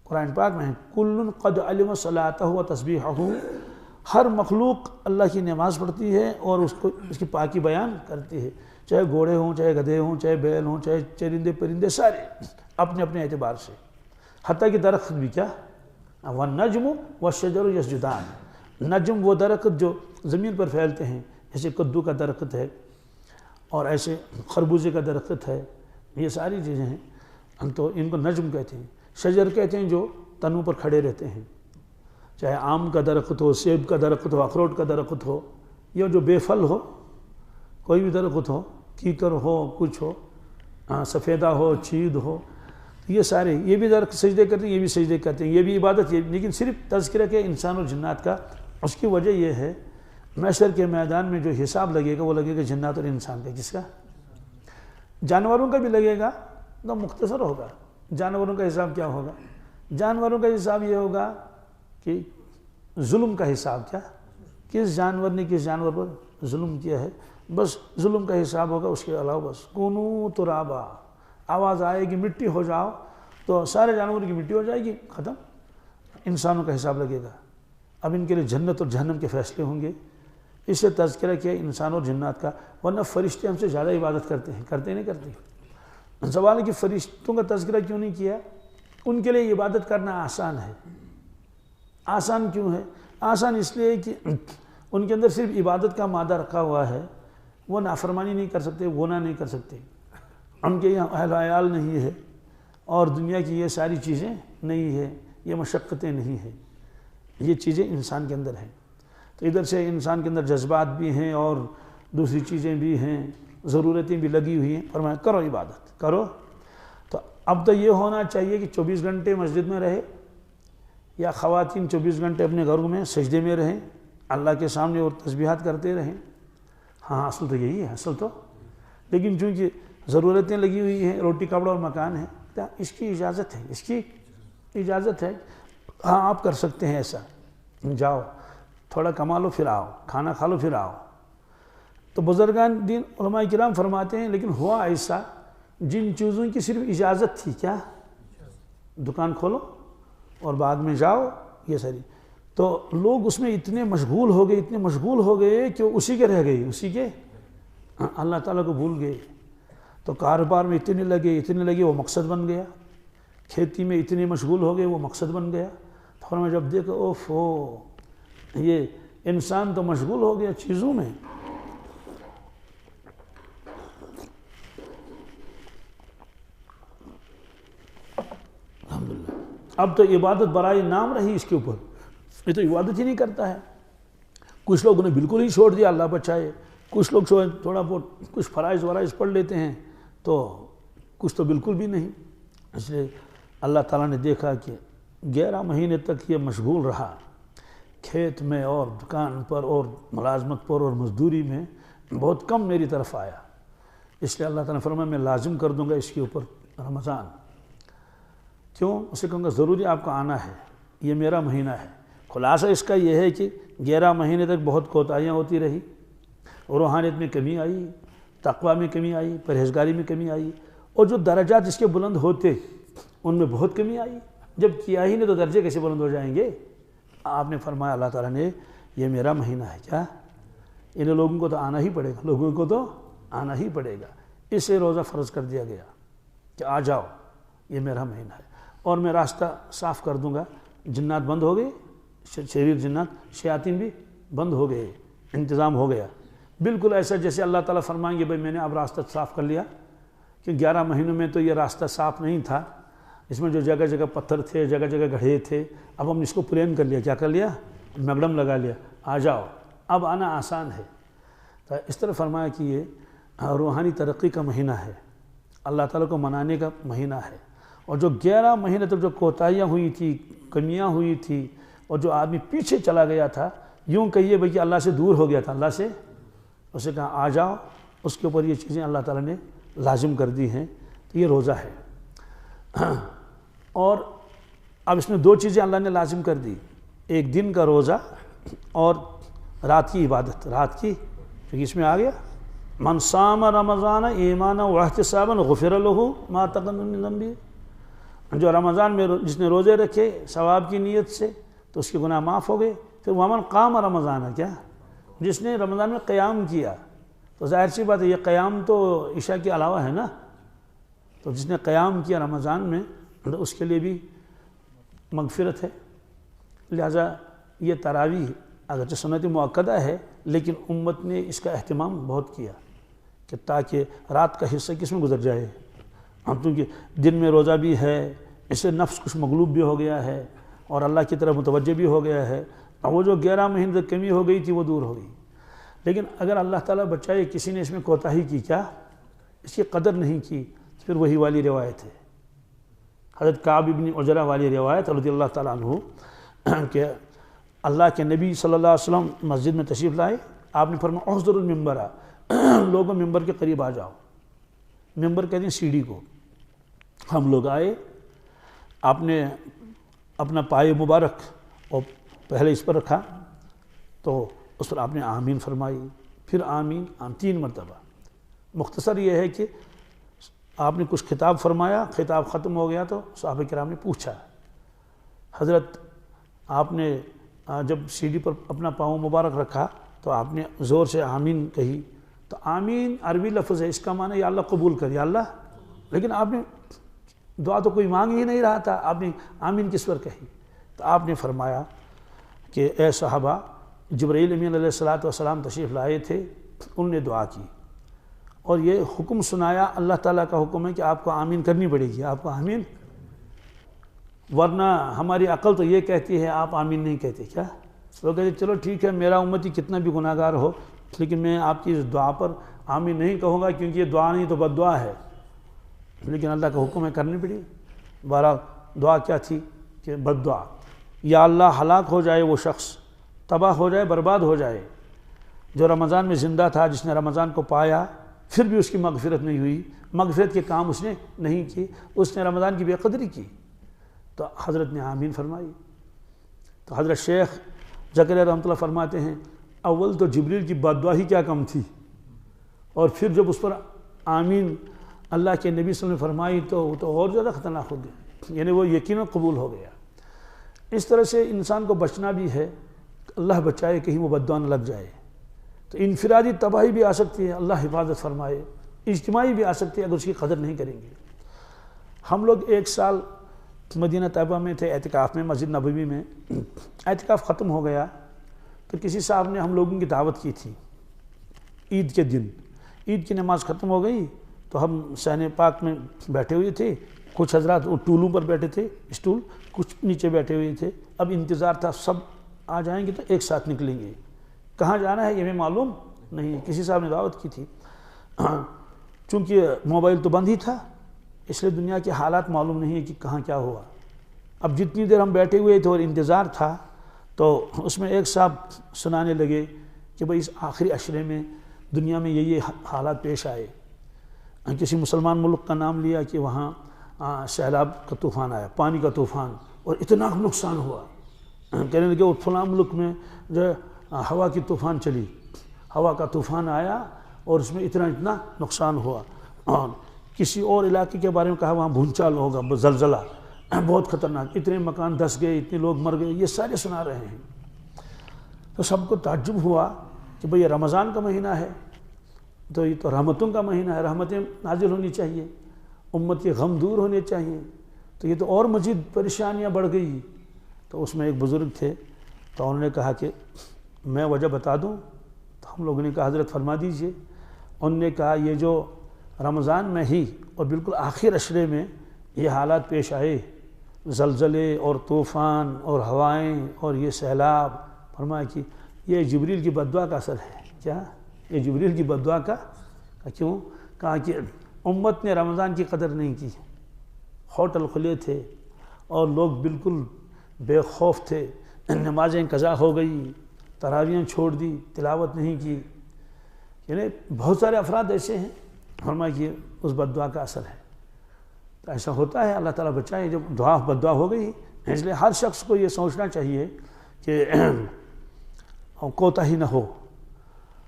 Speaker 1: قرآن پاک میں کُلٌ قَدْ عَلِمَ صَلَاتَهُ وَتَسْبِيحَهُ، ہر مخلوق اللہ کی نماز پڑھتی ہے اور اس کی پاکی بیان کرتی ہے، چاہے گھوڑے ہوں، چاہے گدھے ہوں، چاہے بیل ہوں، چاہے چرندے پرندے، سارے اپنے اپنے اعتبار سے، حتیٰ کہ درخت بھی۔ کیا وَالنَّجْمُ وَالشَّجَرُ يَسْجُدَانِ، نجم وہ درخت جو زمین پر پھیلتے ہیں، جیسے کدو کا درخت ہے اور ایسے خربوزے کا درخت ہے، یہ ساری چیزیں ہیں، تو ان کو نجم کہتے ہیں۔ شجر کہتے ہیں جو تنوں پر کھڑے رہتے ہیں، چاہے آم کا درخت ہو، سیب کا درخت ہو، اخروٹ کا درخت ہو، یا جو بے پھل ہو، کوئی بھی درخت ہو، کیکر ہو، کچھ ہو، سفیدہ ہو، چید ہو، یہ سارے یہ بھی درخت سجدے کرتے ہیں، یہ بھی سجدے کرتے ہیں، یہ بھی عبادت، یہ لیکن صرف تذکرہ کے انسان اور جنات کا۔ اس کی وجہ یہ ہے محشر کے میدان میں جو حساب لگے گا وہ لگے گا جنات اور انسان کا۔ کس کا؟ جانوروں کا بھی لگے گا تو مختصر ہوگا۔ جانوروں کا حساب کیا ہوگا؟ جانوروں کا حساب یہ ہوگا کہ ظلم کا حساب۔ کیا؟ کس جانور نے کس جانور پر ظلم کیا ہے، بس ظلم کا حساب ہوگا، اس کے علاوہ بس کونو ترابا، آواز آئے گی مٹی ہو جاؤ، تو سارے جانوروں کی مٹی ہو جائے گی، ختم۔ انسانوں کا حساب لگے گا، اب ان کے لیے جنت اور جہنم کے فیصلے ہوں گے۔ اس سے تذکرہ کیا انسان اور جنات کا، ورنہ فرشتے ہم سے زیادہ عبادت کرتے ہیں، کرتے نہیں کرتے؟ سوال ہے کہ فرشتوں کا تذکرہ کیوں نہیں کیا؟ ان کے لیے عبادت کرنا آسان ہے۔ آسان کیوں ہے؟ آسان اس لیے کہ ان کے اندر صرف عبادت کا مادہ رکھا ہوا ہے، وہ نافرمانی نہیں کر سکتے، گناہ نہیں کر سکتے، ان کے یہاں اہل عیال نہیں ہے اور دنیا کی یہ ساری چیزیں نہیں ہیں، یہ مشقتیں نہیں ہیں، یہ چیزیں انسان کے اندر ہیں۔ تو ادھر سے انسان کے اندر جذبات بھی ہیں اور دوسری چیزیں بھی ہیں، ضرورتیں بھی لگی ہوئی ہیں۔ فرمایا کرو عبادت کرو۔ تو اب تو یہ ہونا چاہیے کہ 24 گھنٹے مسجد میں رہے یا خواتین 24 گھنٹے اپنے گھروں میں سجدے میں رہیں، اللہ کے سامنے اور تسبیحات کرتے رہیں۔ ہاں اصل تو یہی ہے، اصل تو، لیکن چونکہ ضرورتیں لگی ہوئی ہیں، روٹی کپڑا اور مکان ہے، تو اس کی اجازت ہے، اس کی اجازت ہے۔ ہاں آپ کر سکتے ہیں ایسا، جاؤ تھوڑا کما لو پھر آؤ، کھانا کھا لو پھر آؤ۔ تو بزرگان دین علماء کرام فرماتے ہیں لیکن ہوا ایسا جن چیزوں کی صرف اجازت تھی، کیا دکان کھولو اور بعد میں جاؤ، یہ ساری، تو لوگ اس میں اتنے مشغول ہو گئے کہ اسی کے رہ گئے، اسی کے اللہ تعالیٰ کو بھول گئے۔ تو کاروبار میں اتنے لگے وہ مقصد بن گیا، کھیتی میں اتنے مشغول ہو گئے وہ مقصد بن گیا۔ پھر میں جب دیکھا اوف ہو، یہ انسان تو مشغول ہو گیا چیزوں میں۔ الحمدللہ اب تو عبادت برائے نام رہی اس کے اوپر، یہ تو عبادت ہی نہیں کرتا ہے۔ کچھ لوگوں نے بالکل ہی چھوڑ دیا، اللہ بچائے۔ کچھ لوگ تھوڑا بہت کچھ فرائض ورائض پڑھ لیتے ہیں، تو کچھ تو بالکل بھی نہیں۔ اس لیے اللہ تعالیٰ نے دیکھا کہ 11 مہینے تک یہ مشغول رہا کھیت میں اور دکان پر اور ملازمت پر اور مزدوری میں، بہت کم میری طرف آیا۔ اس لیے اللہ تعالیٰ نے فرمایا میں لازم کر دوں گا اس کے اوپر رمضان۔ کیوں؟ اسے کہوں گا ضروری آپ کو آنا ہے، یہ میرا مہینہ ہے۔ خلاصہ اس کا یہ ہے کہ 11 مہینے تک بہت کوتاہیاں ہوتی رہی، روحانیت میں کمی آئی، تقوی میں کمی آئی، پرہیزگاری میں کمی آئی، اور جو درجات جس کے بلند ہوتے ان میں بہت کمی آئی۔ جب کیا ہی نہیں تو درجے کیسے بلند ہو جائیں گے؟ آپ نے فرمایا اللہ تعالیٰ نے یہ میرا مہینہ ہے، کیا ان لوگوں کو تو آنا ہی پڑے گا، لوگوں کو تو آنا ہی پڑے گا۔ اس سے روزہ فرض کر دیا گیا کہ آ جاؤ، یہ میرا مہینہ ہے، اور میں راستہ صاف کر دوں گا۔ جنات بند ہو گئے، شریر جنات شیاطین بھی بند ہو گئے، انتظام ہو گیا۔ بالکل ایسا جیسے اللہ تعالیٰ فرمائیں گے بھائی میں نے اب راستہ صاف کر لیا، کہ 11 مہینوں میں تو یہ راستہ صاف نہیں تھا، اس میں جو جگہ جگہ پتھر تھے، جگہ جگہ گڑھے تھے، اب ہم نے اس کو پلین کر لیا، کیا کر لیا؟ میگڈم لگا لیا، آ جاؤ، اب آنا آسان ہے۔ تو اس طرح فرمایا کہ یہ روحانی ترقی کا مہینہ ہے، اللہ تعالیٰ کو منانے کا مہینہ ہے۔ اور جو 11 مہینے تک جو کوتاہیاں ہوئی تھی، کمیاں ہوئی تھی، اور جو آدمی پیچھے چلا گیا تھا، یوں کہیے بھائی کہ اللہ سے دور ہو گیا تھا، اللہ سے اسے کہا آ جاؤ، اس کے اوپر یہ چیزیں اللہ تعالیٰ نے لازم کر دی ہیں۔ تو یہ روزہ ہے۔ اور اب اس میں 2 چیزیں اللہ نے لازم کر دی، ایک دن کا روزہ اور رات کی عبادت، رات کی، کیونکہ اس میں آ گیا من صام رمضان ایمانا واحتسابا غفر له ما تقدم من ذنبه، جو رمضان میں جس نے روزے رکھے ثواب کی نیت سے تو اس کے گناہ معاف ہو گئے۔ پھر ومن قام رمضان ہے، کیا جس نے رمضان میں قیام کیا، تو ظاہر سی بات ہے یہ قیام تو عشاء کے علاوہ ہے نا، تو جس نے قیام کیا رمضان میں تو اس کے لیے بھی مغفرت ہے۔ لہذا یہ تراویح اگرچہ سنت مؤکدہ ہے لیکن امت نے اس کا اہتمام بہت کیا کہ تاکہ رات کا حصہ کس میں گزر جائے، کیونکہ دن میں روزہ بھی ہے، اس سے نفس کچھ مغلوب بھی ہو گیا ہے اور اللہ کی طرف متوجہ بھی ہو گیا ہے، اور وہ جو 11 مہینے تک کمی ہو گئی تھی وہ دور ہو گئی۔ لیکن اگر اللہ تعالیٰ بچائے کسی نے اس میں کوتاہی کی، کیا اس کی قدر نہیں کی، پھر وہی والی روایت ہے حضرت کعب بن عجرہ والی روایت رضی اللہ تعالیٰ عنہ کہ اللہ کے نبی صلی اللہ علیہ وسلم مسجد میں تشریف لائے، آپ نے فرمایا احضر المنبر، لوگوں ممبر کے قریب آ جاؤ۔ ممبر کہتے ہیں سیڑھی کو۔ ہم لوگ آئے، آپ نے اپنا پائے مبارک اور پہلے اس پر رکھا تو اس پر آپ نے آمین فرمائی، پھر آمین 3 مرتبہ۔ مختصر یہ ہے کہ آپ نے کچھ خطاب فرمایا، خطاب ختم ہو گیا تو صحابہ کرام نے پوچھا، حضرت آپ نے جب سیڑھی پر اپنا پاؤں مبارک رکھا تو آپ نے زور سے آمین کہی، تو آمین عربی لفظ ہے، اس کا معنی یا اللہ قبول کر، یا اللہ، لیکن آپ نے دعا تو کوئی مانگ ہی نہیں رہا تھا، آپ نے آمین کس پر کہی؟ تو آپ نے فرمایا کہ اے صحابہ، جبرائیل امین علیہ الصلوۃ والسلام تشریف لائے تھے، انہوں نے دعا کی اور یہ حکم سنایا، اللہ تعالیٰ کا حکم ہے کہ آپ کو آمین کرنی پڑے گی، آپ کو آمین، ورنہ ہماری عقل تو یہ کہتی ہے آپ آمین نہیں کہتے. کیا وہ کہتے چلو ٹھیک ہے میرا امتی کتنا بھی گناہ گار ہو لیکن میں آپ کی اس دعا پر آمین نہیں کہوں گا کیونکہ یہ دعا نہیں تو بد دعا ہے. لیکن اللہ کا حکم ہے کرنی پڑی. بہرحال دعا کیا تھی کہ بد دعا، یا اللہ ہلاک ہو جائے وہ شخص، تباہ ہو جائے، برباد ہو جائے جو رمضان میں زندہ تھا، جس نے رمضان کو پایا پھر بھی اس کی مغفرت نہیں ہوئی، مغفرت کے کام اس نے نہیں کی، اس نے رمضان کی بے قدری کی. تو حضرت نے آمین فرمائی. تو حضرت شیخ زکریا رحمۃ اللہ فرماتے ہیں اول تو جبریل کی بد دعا ہی کیا کم تھی، اور پھر جب اس پر آمین اللہ کے نبی صلی اللہ علیہ وسلم نے فرمائی تو وہ تو اور زیادہ خطرناک ہو گیا، یعنی وہ یقیناً قبول ہو گیا. اس طرح سے انسان کو بچنا بھی ہے، اللہ بچائے کہیں وہ بد دعا نہ لگ جائے. تو انفرادی تباہی بھی آ سکتی ہے، اللہ حفاظت فرمائے، اجتماعی بھی آ سکتی ہے اگر اس کی قدر نہیں کریں گے. ہم لوگ 1 سال مدینہ طیبہ میں تھے اعتکاف میں، مسجد نبوی میں. اعتکاف ختم ہو گیا تو کسی صاحب نے ہم لوگوں کی دعوت کی تھی عید کے دن. عید کی نماز ختم ہو گئی تو ہم صحن پاک میں بیٹھے ہوئے تھے، کچھ حضرات ٹولوں پر بیٹھے تھے، اسٹول، کچھ نیچے بیٹھے ہوئے تھے. اب انتظار تھا سب آ جائیں گے تو ایک ساتھ نکلیں گے. کہاں جانا ہے یہ ہمیں معلوم نہیں ہے، کسی صاحب نے دعوت کی تھی. چونکہ موبائل تو بند ہی تھا اس لیے دنیا کے حالات معلوم نہیں ہے کہ کہاں کیا ہوا. اب جتنی دیر ہم بیٹھے ہوئے تھے اور انتظار تھا تو اس میں ایک صاحب سنانے لگے کہ بھئی اس آخری عشرے میں دنیا میں یہ حالات پیش آئے. کسی مسلمان ملک کا نام لیا کہ وہاں سیلاب کا طوفان آیا، پانی کا طوفان، اور اتنا نقصان ہوا. کہنے لگے وہ فلاں ملک میں جو ہوا کی طوفان چلی، ہوا کا طوفان آیا اور اس میں اتنا نقصان ہوا. اور کسی اور علاقے کے بارے میں کہا وہاں بھونچال ہوگا، زلزلہ بہت خطرناک، اتنے مکان دھس گئے، اتنے لوگ مر گئے، یہ سارے سنا رہے ہیں. تو سب کو تعجب ہوا کہ بھئی یہ رمضان کا مہینہ ہے تو یہ تو رحمتوں کا مہینہ ہے، رحمتیں نازل ہونی چاہیے، امت کے غم دور ہونے چاہیے، تو یہ تو اور مزید پریشانیاں بڑھ گئی. تو اس میں ایک بزرگ تھے تو انہوں نے کہا کہ میں وجہ بتا دوں. تو ہم لوگوں نے کہا حضرت فرما دیجئے. انہوں نے کہا یہ جو رمضان میں ہی اور بالکل آخر عشرے میں یہ حالات پیش آئے، زلزلے اور طوفان اور ہوائیں اور یہ سیلاب، فرمایا کہ یہ جبریل کی بد دعا کا اثر ہے. کیا یہ جبریل کی بد دعا کا؟ کیوں؟ کہا کہ امت نے رمضان کی قدر نہیں کی، ہوٹل کھلے تھے اور لوگ بالکل بے خوف تھے، نمازیں قضا ہو گئی، تراویحیں چھوڑ دی، تلاوت نہیں کی. یعنی بہت سارے افراد ایسے ہیں، فرمایا کہ اس بد دعا کا اثر ہے. تو ایسا ہوتا ہے، اللہ تعالیٰ بچائے جب دعا بد دعا ہو گئی. اس لیے ہر شخص کو یہ سوچنا چاہیے کہ کوتاہی نہ ہو.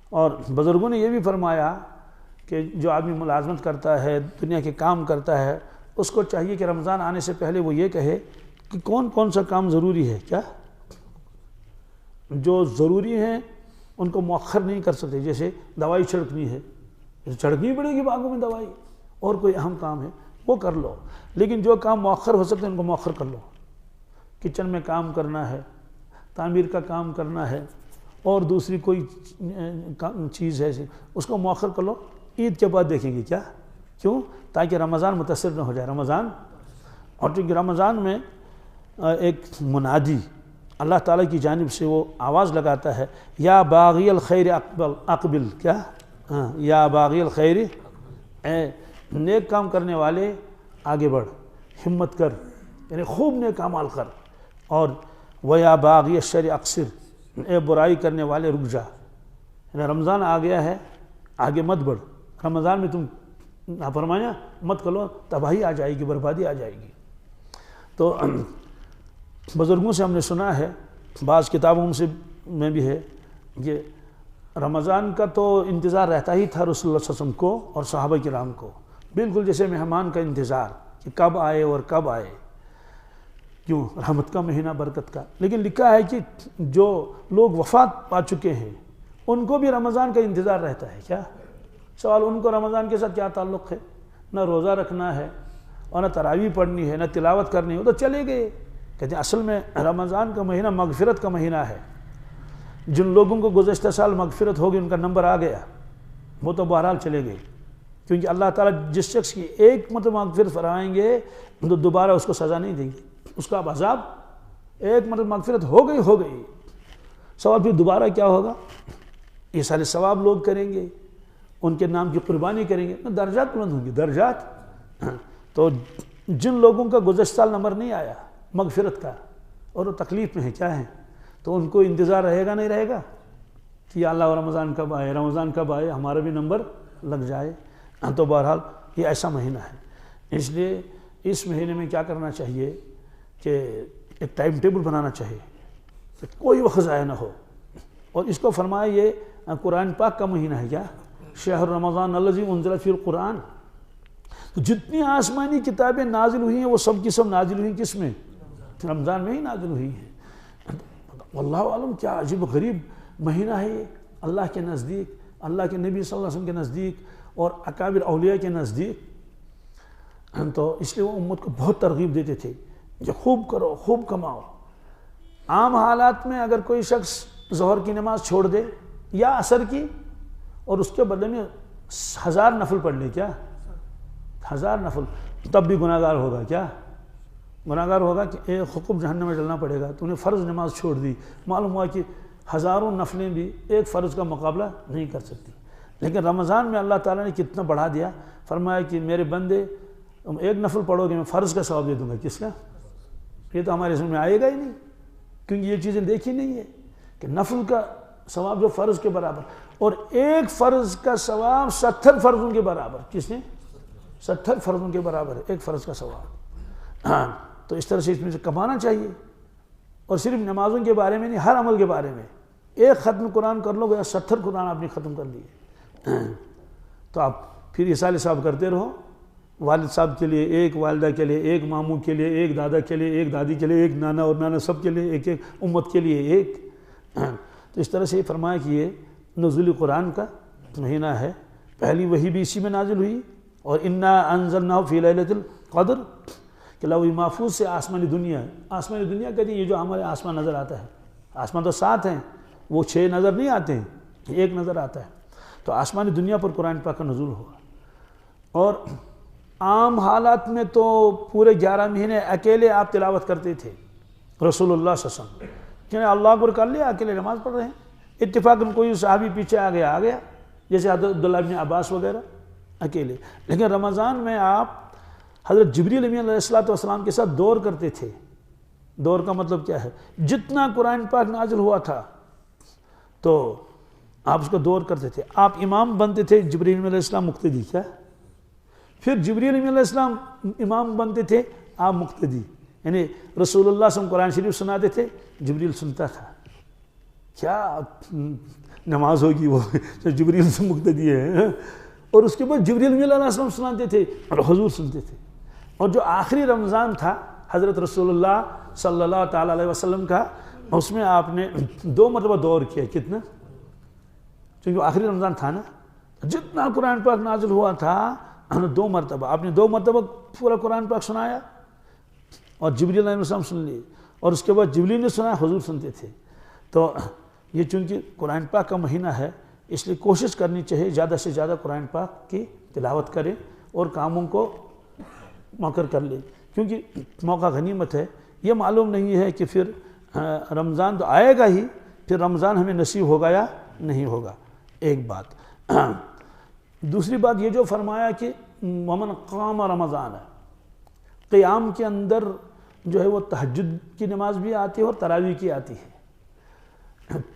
Speaker 1: اور بزرگوں نے یہ بھی فرمایا کہ جو آدمی ملازمت کرتا ہے، دنیا کے کام کرتا ہے، اس کو چاہیے کہ رمضان آنے سے پہلے وہ یہ کہے کہ کون کون سا کام ضروری ہے. کیا جو ضروری ہیں ان کو مؤخر نہیں کر سکتے. جیسے دوائی چھڑکنی ہے، چھڑکنی پڑے گی باغوں میں دوائی، اور کوئی اہم کام ہے وہ کر لو. لیکن جو کام مؤخر ہو سکتے ہیں ان کو مؤخر کر لو. کچن میں کام کرنا ہے، تعمیر کا کام کرنا ہے، اور دوسری کوئی چیز ہے اس کو مؤخر کر لو، عید کے بعد دیکھیں گے. کیا؟ کیوں؟ تاکہ رمضان متاثر نہ ہو جائے رمضان. اور چونکہ رمضان میں ایک منادی اللہ تعالیٰ کی جانب سے وہ آواز لگاتا ہے، یا باغی الخیر اقبل. کیا؟ یا باغی الخیر، اے نیک کام کرنے والے آگے بڑھ، ہمت کر، یعنی خوب نیک اعمال کر. اور وَيَا بَاغِيَ الشَّرِّ اقصر، اے برائی کرنے والے رک جا. یعنی رمضان آ گیا ہے، آگے مت بڑھ. رمضان میں تم نافرمانیاں مت کرو، تباہی آ جائے گی، بربادی آ جائے گی. تو بزرگوں سے ہم نے سنا ہے، بعض کتابوں سے میں بھی ہے کہ رمضان کا تو انتظار رہتا ہی تھا رسول اللہ صلی اللہ علیہ وسلم کو اور صحابہ کرام کو، بالکل جیسے مہمان کا انتظار کہ کب آئے اور کب آئے. کیوں؟ رحمت کا مہینہ، برکت کا. لیکن لکھا ہے کہ جو لوگ وفات پا چکے ہیں ان کو بھی رمضان کا انتظار رہتا ہے. کیا سوال؟ ان کو رمضان کے ساتھ کیا تعلق ہے؟ نہ روزہ رکھنا ہے اور نہ تراویح پڑھنی ہے، نہ تلاوت کرنی ہے، وہ تو چلے گئے. کہتے ہیں اصل میں رمضان کا مہینہ مغفرت کا مہینہ ہے. جن لوگوں کو گزشتہ سال مغفرت ہوگی ان کا نمبر آ گیا، وہ تو بہرحال چلے گئے. کیونکہ اللہ تعالیٰ جس شخص کی ایک مرتبہ مغفرت فرمائیں گے تو دوبارہ اس کو سزا نہیں دیں گے، اس کا اب عذاب ایک مرتبہ مغفرت ہو گئی، سوال پھر دوبارہ کیا ہوگا؟ یہ سارے ثواب لوگ کریں گے، ان کے نام کی قربانی کریں گے، درجات بلند ہوں گے، درجات۔ تو جن لوگوں کا گزشتہ سال نمبر نہیں آیا مغفرت کا اور وہ تکلیف میں ہے، کیا ہے، تو ان کو انتظار رہے گا نہیں رہے گا کہ یا اللہ رمضان کب آئے، رمضان کب آئے، ہمارا بھی نمبر لگ جائے۔ تو بہرحال یہ ایسا مہینہ ہے، اس لیے اس مہینے میں کیا کرنا چاہیے کہ ایک ٹائم ٹیبل بنانا چاہیے کہ کوئی وقت ضائع نہ ہو، اور اس کو فرمایا یہ قرآن پاک کا مہینہ ہے، کیا شہر رمضان الذی انزل فیہ القرآن۔ جتنی آسمانی کتابیں نازل ہوئی ہیں وہ سب کی سب نازل ہوئی کس میں؟ رمضان میں ہی نازل ہوئی ہیں۔ واللہ عالم کیا عجیب غریب مہینہ ہے یہ اللہ کے نزدیک، اللہ کے نبی صلی اللہ علیہ وسلم کے نزدیک اور اکابر اولیاء کے نزدیک۔ تو اس لیے وہ امت کو بہت ترغیب دیتے تھے کہ خوب کرو، خوب کماؤ۔ عام حالات میں اگر کوئی شخص ظہر کی نماز چھوڑ دے یا عصر کی اور اس کے بدلے میں 1000 نفل پڑھ لے، کیا 1000 نفل، تب بھی گناہ گار ہوگا، کیا گناہ گار ہوگا کہ ایک حکم جہنم میں ڈلنا پڑے گا، تو نے فرض نماز چھوڑ دی، معلوم ہوا کہ ہزاروں نفلیں بھی ایک فرض کا مقابلہ نہیں کر سکتی۔ لیکن رمضان میں اللہ تعالیٰ نے کتنا بڑھا دیا، فرمایا کہ میرے بندے تم ایک نفل پڑھو گے میں فرض کا ثواب دے دوں گا۔ کس کا؟ یہ تو ہمارے سمجھ میں آئے گا ہی نہیں، کیونکہ یہ چیزیں دیکھی نہیں ہے کہ نفل کا ثواب جو فرض کے برابر، اور ایک فرض کا ثواب 70 فرضوں کے برابر۔ کس نے؟ 70 فرضوں کے برابر ہے ایک فرض کا ثواب۔ ہاں، تو اس طرح سے اس میں سے کمانا چاہیے، اور صرف نمازوں کے بارے میں نہیں، ہر عمل کے بارے میں۔ ایک ختم قرآن کر لو گیا 70 قرآن آپ نے ختم کر لیے، تو آپ پھر یہ صاحب کرتے رہو، والد صاحب کے لیے ایک، والدہ کے لیے ایک، ماموں کے لیے ایک، دادا کے لیے ایک، دادی کے لیے ایک، نانا اور نانا سب کے لیے ایک ایک، امت کے لیے ایک۔ تو اس طرح سے یہ فرمایا کہ یہ نزول قرآن کا مہینہ ہے، پہلی وحی بھی اسی میں نازل ہوئی، اور انا انزلناہ فی لیلۃ القدر کہ لوح محفوظ سے آسمانی دنیا، آسمانی دنیا کہتی ہے یہ جو ہمارے آسمان نظر آتا ہے، آسمان تو 7 ہیں، وہ 6 نظر نہیں آتے ہیں، ایک نظر آتا ہے، تو آسمانی دنیا پر قرآن پاک کا نزول ہوا۔ اور عام حالات میں تو پورے 11 مہینے اکیلے آپ تلاوت کرتے تھے، رسول اللہ صلی اللہ علیہ وسلم کہ اللہ اکبر کر لیا، اکیلے نماز پڑھ رہے ہیں، اتفاقاً کوئی صحابی پیچھے آ گیا جیسے حضرت عبداللہ بن عباس وغیرہ اکیلے۔ لیکن رمضان میں آپ حضرت جبریل امین علیہ السلام کے ساتھ دور کرتے تھے۔ دور کا مطلب کیا ہے؟ جتنا قرآن پاک نازل ہوا تھا تو آپ اس کو دور کرتے تھے، آپ امام بنتے تھے، جبریل علیہ السلام مقتدی، کیا پھر جبریل علیہ السلام امام بنتے تھے، آپ مقتدی، یعنی رسول اللہ صلی اللہ علیہ وسلم قرآن شریف سناتے تھے، جبریل سنتا تھا۔ کیا نماز ہوگی وہ جبریل سے مقتدی ہے، اور اس کے بعد جبریل علیہ السلام سناتے تھے اور حضور سنتے تھے۔ اور جو آخری رمضان تھا حضرت رسول اللہ صلی اللہ تعالیٰ علیہ وسلم کا، اس میں آپ نے 2 مرتبہ دور کیا۔ کتنا؟ کیونکہ آخری رمضان تھا نا، جتنا قرآن پاک نازل ہوا تھا 2 مرتبہ آپ نے 2 مرتبہ پورا قرآن پاک سنایا، اور جبریل علیہ السلام سن لیے، اور اس کے بعد جبریل نے سنایا، حضور سنتے تھے۔ تو یہ چونکہ قرآن پاک کا مہینہ ہے، اس لیے کوشش کرنی چاہیے زیادہ سے زیادہ قرآن پاک کی تلاوت کریں اور کاموں کو مؤخر کر لیں، کیونکہ موقع غنیمت ہے۔ یہ معلوم نہیں ہے کہ پھر رمضان تو آئے گا ہی، پھر رمضان ہمیں نصیب ہوگا یا نہیں ہوگا، ایک بات۔ دوسری بات یہ جو فرمایا کہ ومن قام رمضان، قیام کے اندر جو ہے وہ تہجد کی نماز بھی آتی ہے اور تراویح کی آتی ہے۔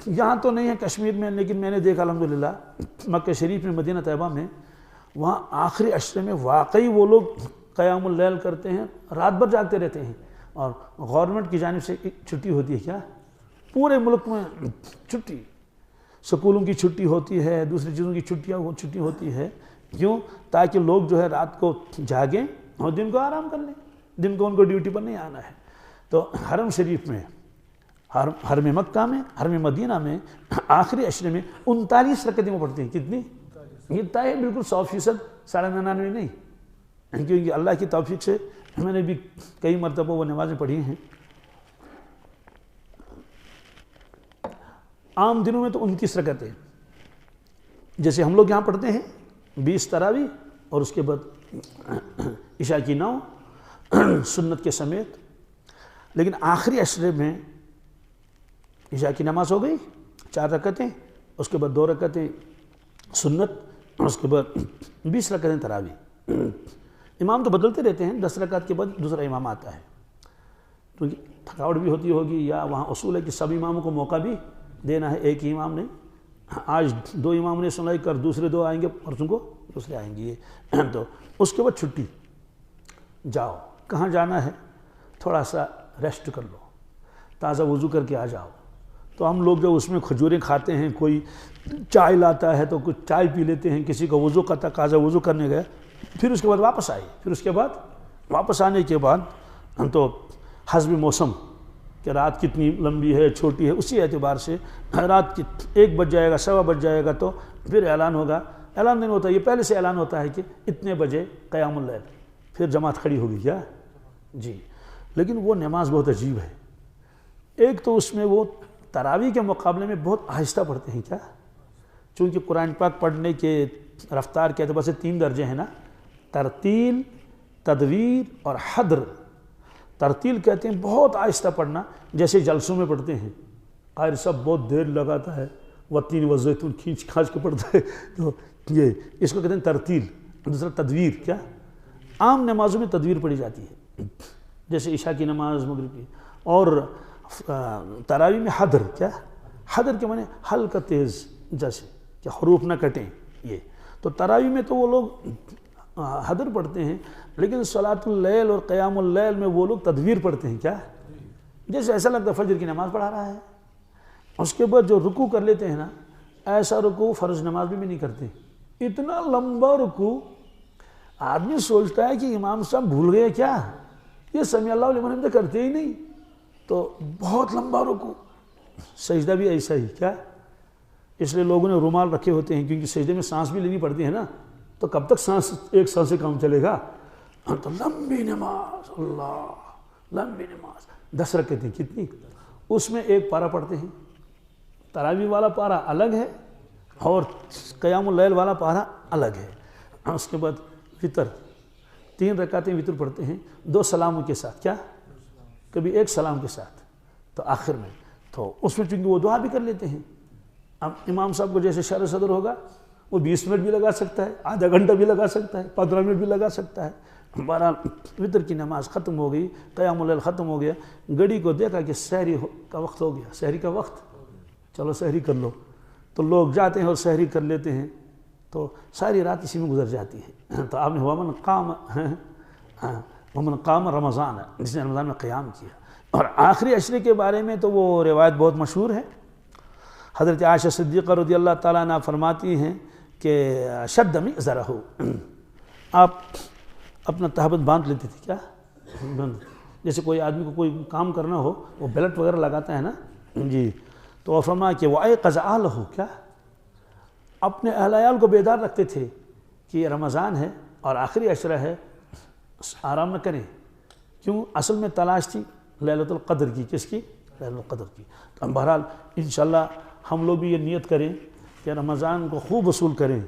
Speaker 1: یہاں تو نہیں ہے کشمیر میں، لیکن میں نے دیکھا الحمدللہ مکہ شریف میں، مدینہ طیبہ میں، وہاں آخری عشرے میں واقعی وہ لوگ قیام اللیل کرتے ہیں، رات بھر جاگتے رہتے ہیں، اور گورنمنٹ کی جانب سے چھٹی ہوتی ہے، کیا پورے ملک میں چھٹی، سکولوں کی چھٹی ہوتی ہے، دوسری چیزوں کی چھٹی ہوتی ہے، کیوں؟ تاکہ لوگ جو ہے رات کو جاگیں اور دن کو آرام کر لیں، دن کو ان کو ڈیوٹی پر نہیں آنا ہے۔ تو حرم شریف میں، حرم مکہ میں، حرم مدینہ میں آخری عشرے میں 39 رکعتیں وہ پڑھتے ہیں۔ کتنی؟ یہ طے بالکل 100%، 99.5 نہیں، کیونکہ اللہ کی توفیق سے میں نے بھی کئی مرتبہ وہ نمازیں پڑھی ہیں۔ عام دنوں میں تو 29 رکعتیں، جیسے ہم لوگ یہاں پڑھتے ہیں 20 تراویح اور اس کے بعد عشاء کی 9 سنت کے سمیت. لیکن آخری عشرے میں عشاء کی نماز ہو گئی 4 رکعتیں، اس کے بعد 2 رکعتیں سنت، اور اس کے بعد 20 رکعتیں تراویح. امام تو بدلتے رہتے ہیں، 10 رکعت کے بعد دوسرا امام آتا ہے، کیونکہ تھکاوٹ بھی ہوتی ہوگی، یا وہاں اصول ہے کہ سب اماموں کو موقع بھی دینا ہے، ایک ہی امام نہیں. آج 2 امام نے سنائی کر، دوسرے 2 آئیں گے، پرسوں کو دوسرے آئیں گے. تو اس کے بعد چھٹی، جاؤ کہاں جانا ہے، تھوڑا سا ریسٹ کر لو، تازہ وضو کر کے آ جاؤ. تو ہم لوگ جو اس میں کھجوریں کھاتے ہیں، کوئی چائے لاتا ہے تو کچھ چائے پی لیتے ہیں، کسی کو وضو کا تقاضا، وضو کرنے گئے، پھر اس کے بعد واپس آئے. پھر اس کے بعد واپس آنے کے بعد ہم تو حسب موسم کہ رات کتنی لمبی ہے چھوٹی ہے، اسی اعتبار سے رات 1 بج جائے گا، 1:15 بج جائے گا تو پھر اعلان ہوگا. اعلان نہیں ہوتا، یہ پہلے سے اعلان ہوتا ہے کہ اتنے بجے قیام اللیل، پھر جماعت کھڑی ہوگی کیا جی. لیکن وہ نماز بہت عجیب ہے. ایک تو اس میں وہ تراویح کے مقابلے میں بہت آہستہ پڑھتے ہیں کیا، چونکہ قرآن پاک پڑھنے کے رفتار کے اعتبار سے 3 درجے ہیں نا، ترتیل، تدویر اور حدر. ترتیل کہتے ہیں بہت آہستہ پڑھنا، جیسے جلسوں میں پڑھتے ہیں، قاری صاحب بہت دیر لگاتا ہے، والتین والزیتون کھینچ کھانچ کے پڑھتا ہے، تو یہ اس کو کہتے ہیں ترتیل. دوسرا تدویر، کیا عام نمازوں میں تدویر پڑھی جاتی ہے، جیسے عشاء کی نماز، مغرب کی. اور تراویح میں حدر، کیا حدر کے معنی ہلکا تیز، جیسے کہ حروف نہ کٹیں. یہ تو تراویح میں تو وہ لوگ حدر پڑھتے ہیں، لیکن صلاۃ اللیل اور قیام اللیل میں وہ لوگ تدویر پڑھتے ہیں، کیا جیسے ایسا لگتا ہے فجر کی نماز پڑھا رہا ہے. اس کے بعد جو رکوع کر لیتے ہیں نا، ایسا رکوع فرض نماز میں بھی نہیں کرتے. اتنا لمبا رکوع، آدمی سوچتا ہے کہ امام صاحب بھول گئے کیا، یہ سمیع اللہ لمن حمدہ کرتے ہی نہیں. تو بہت لمبا رکوع، سجدہ بھی ایسا ہی، کیا اس لیے لوگوں نے رومال رکھے ہوتے ہیں، کیونکہ سجدے میں سانس بھی لینی پڑتی ہے نا، تو کب تک سانس ایک سانس سے کام چلے گا. تو لمبی نماز، اللہ لمبی نماز، 10 رکعتیں کتنی، اس میں 1 پارہ پڑھتے ہیں. تراویح والا پارہ الگ ہے اور قیام اللیل والا پارہ الگ ہے. اس کے بعد وطر، 3 رکعتیں وطر پڑھتے ہیں، 2 سلاموں کے ساتھ، کیا کبھی 1 سلام کے ساتھ. تو آخر میں تو اس میں چونکہ وہ دعا بھی کر لیتے ہیں. اب امام صاحب کو جیسے شرح صدر ہوگا، وہ 20 منٹ بھی لگا سکتا ہے، آدھا گھنٹہ بھی لگا سکتا ہے، 15 منٹ بھی لگا سکتا ہے. بہرحال وطر کی نماز ختم ہو گئی، قیام اللیل ختم ہو گیا. گھڑی کو دیکھا کہ سحری کا وقت ہو گیا، سحری کا وقت، چلو سحری کر لو. تو لوگ جاتے ہیں اور سحری کر لیتے ہیں، تو ساری رات اسی میں گزر جاتی ہے. تو آپ نے ومن قام رمضان، جس نے رمضان میں قیام کیا. اور آخری عشرے کے بارے میں تو وہ روایت بہت مشہور ہے. حضرت عائشہ صدیقہ رضی اللہ تعالیٰ عنہ فرماتی ہیں کہ شد مئزرہ، آپ اپنا تہبند باندھ لیتے تھے، کیا جیسے کوئی آدمی کو کوئی کام کرنا ہو، وہ بیلٹ وغیرہ لگاتا ہے نا جی. تو وہ فرمایا کہ وَأَيْقَظَ أَهْلَهُ، کیا اپنے اہل عیال کو بیدار رکھتے تھے کہ یہ رمضان ہے اور آخری عشرہ ہے، آرام نہ کریں. کیوں؟ اصل میں تلاش تھی لیلۃ القدر کی. کس کی؟ لیلۃ القدر کی. تو بہرحال انشاءاللہ ہم لوگ بھی یہ نیت کریں کہ رمضان کو خوب وصول کریں.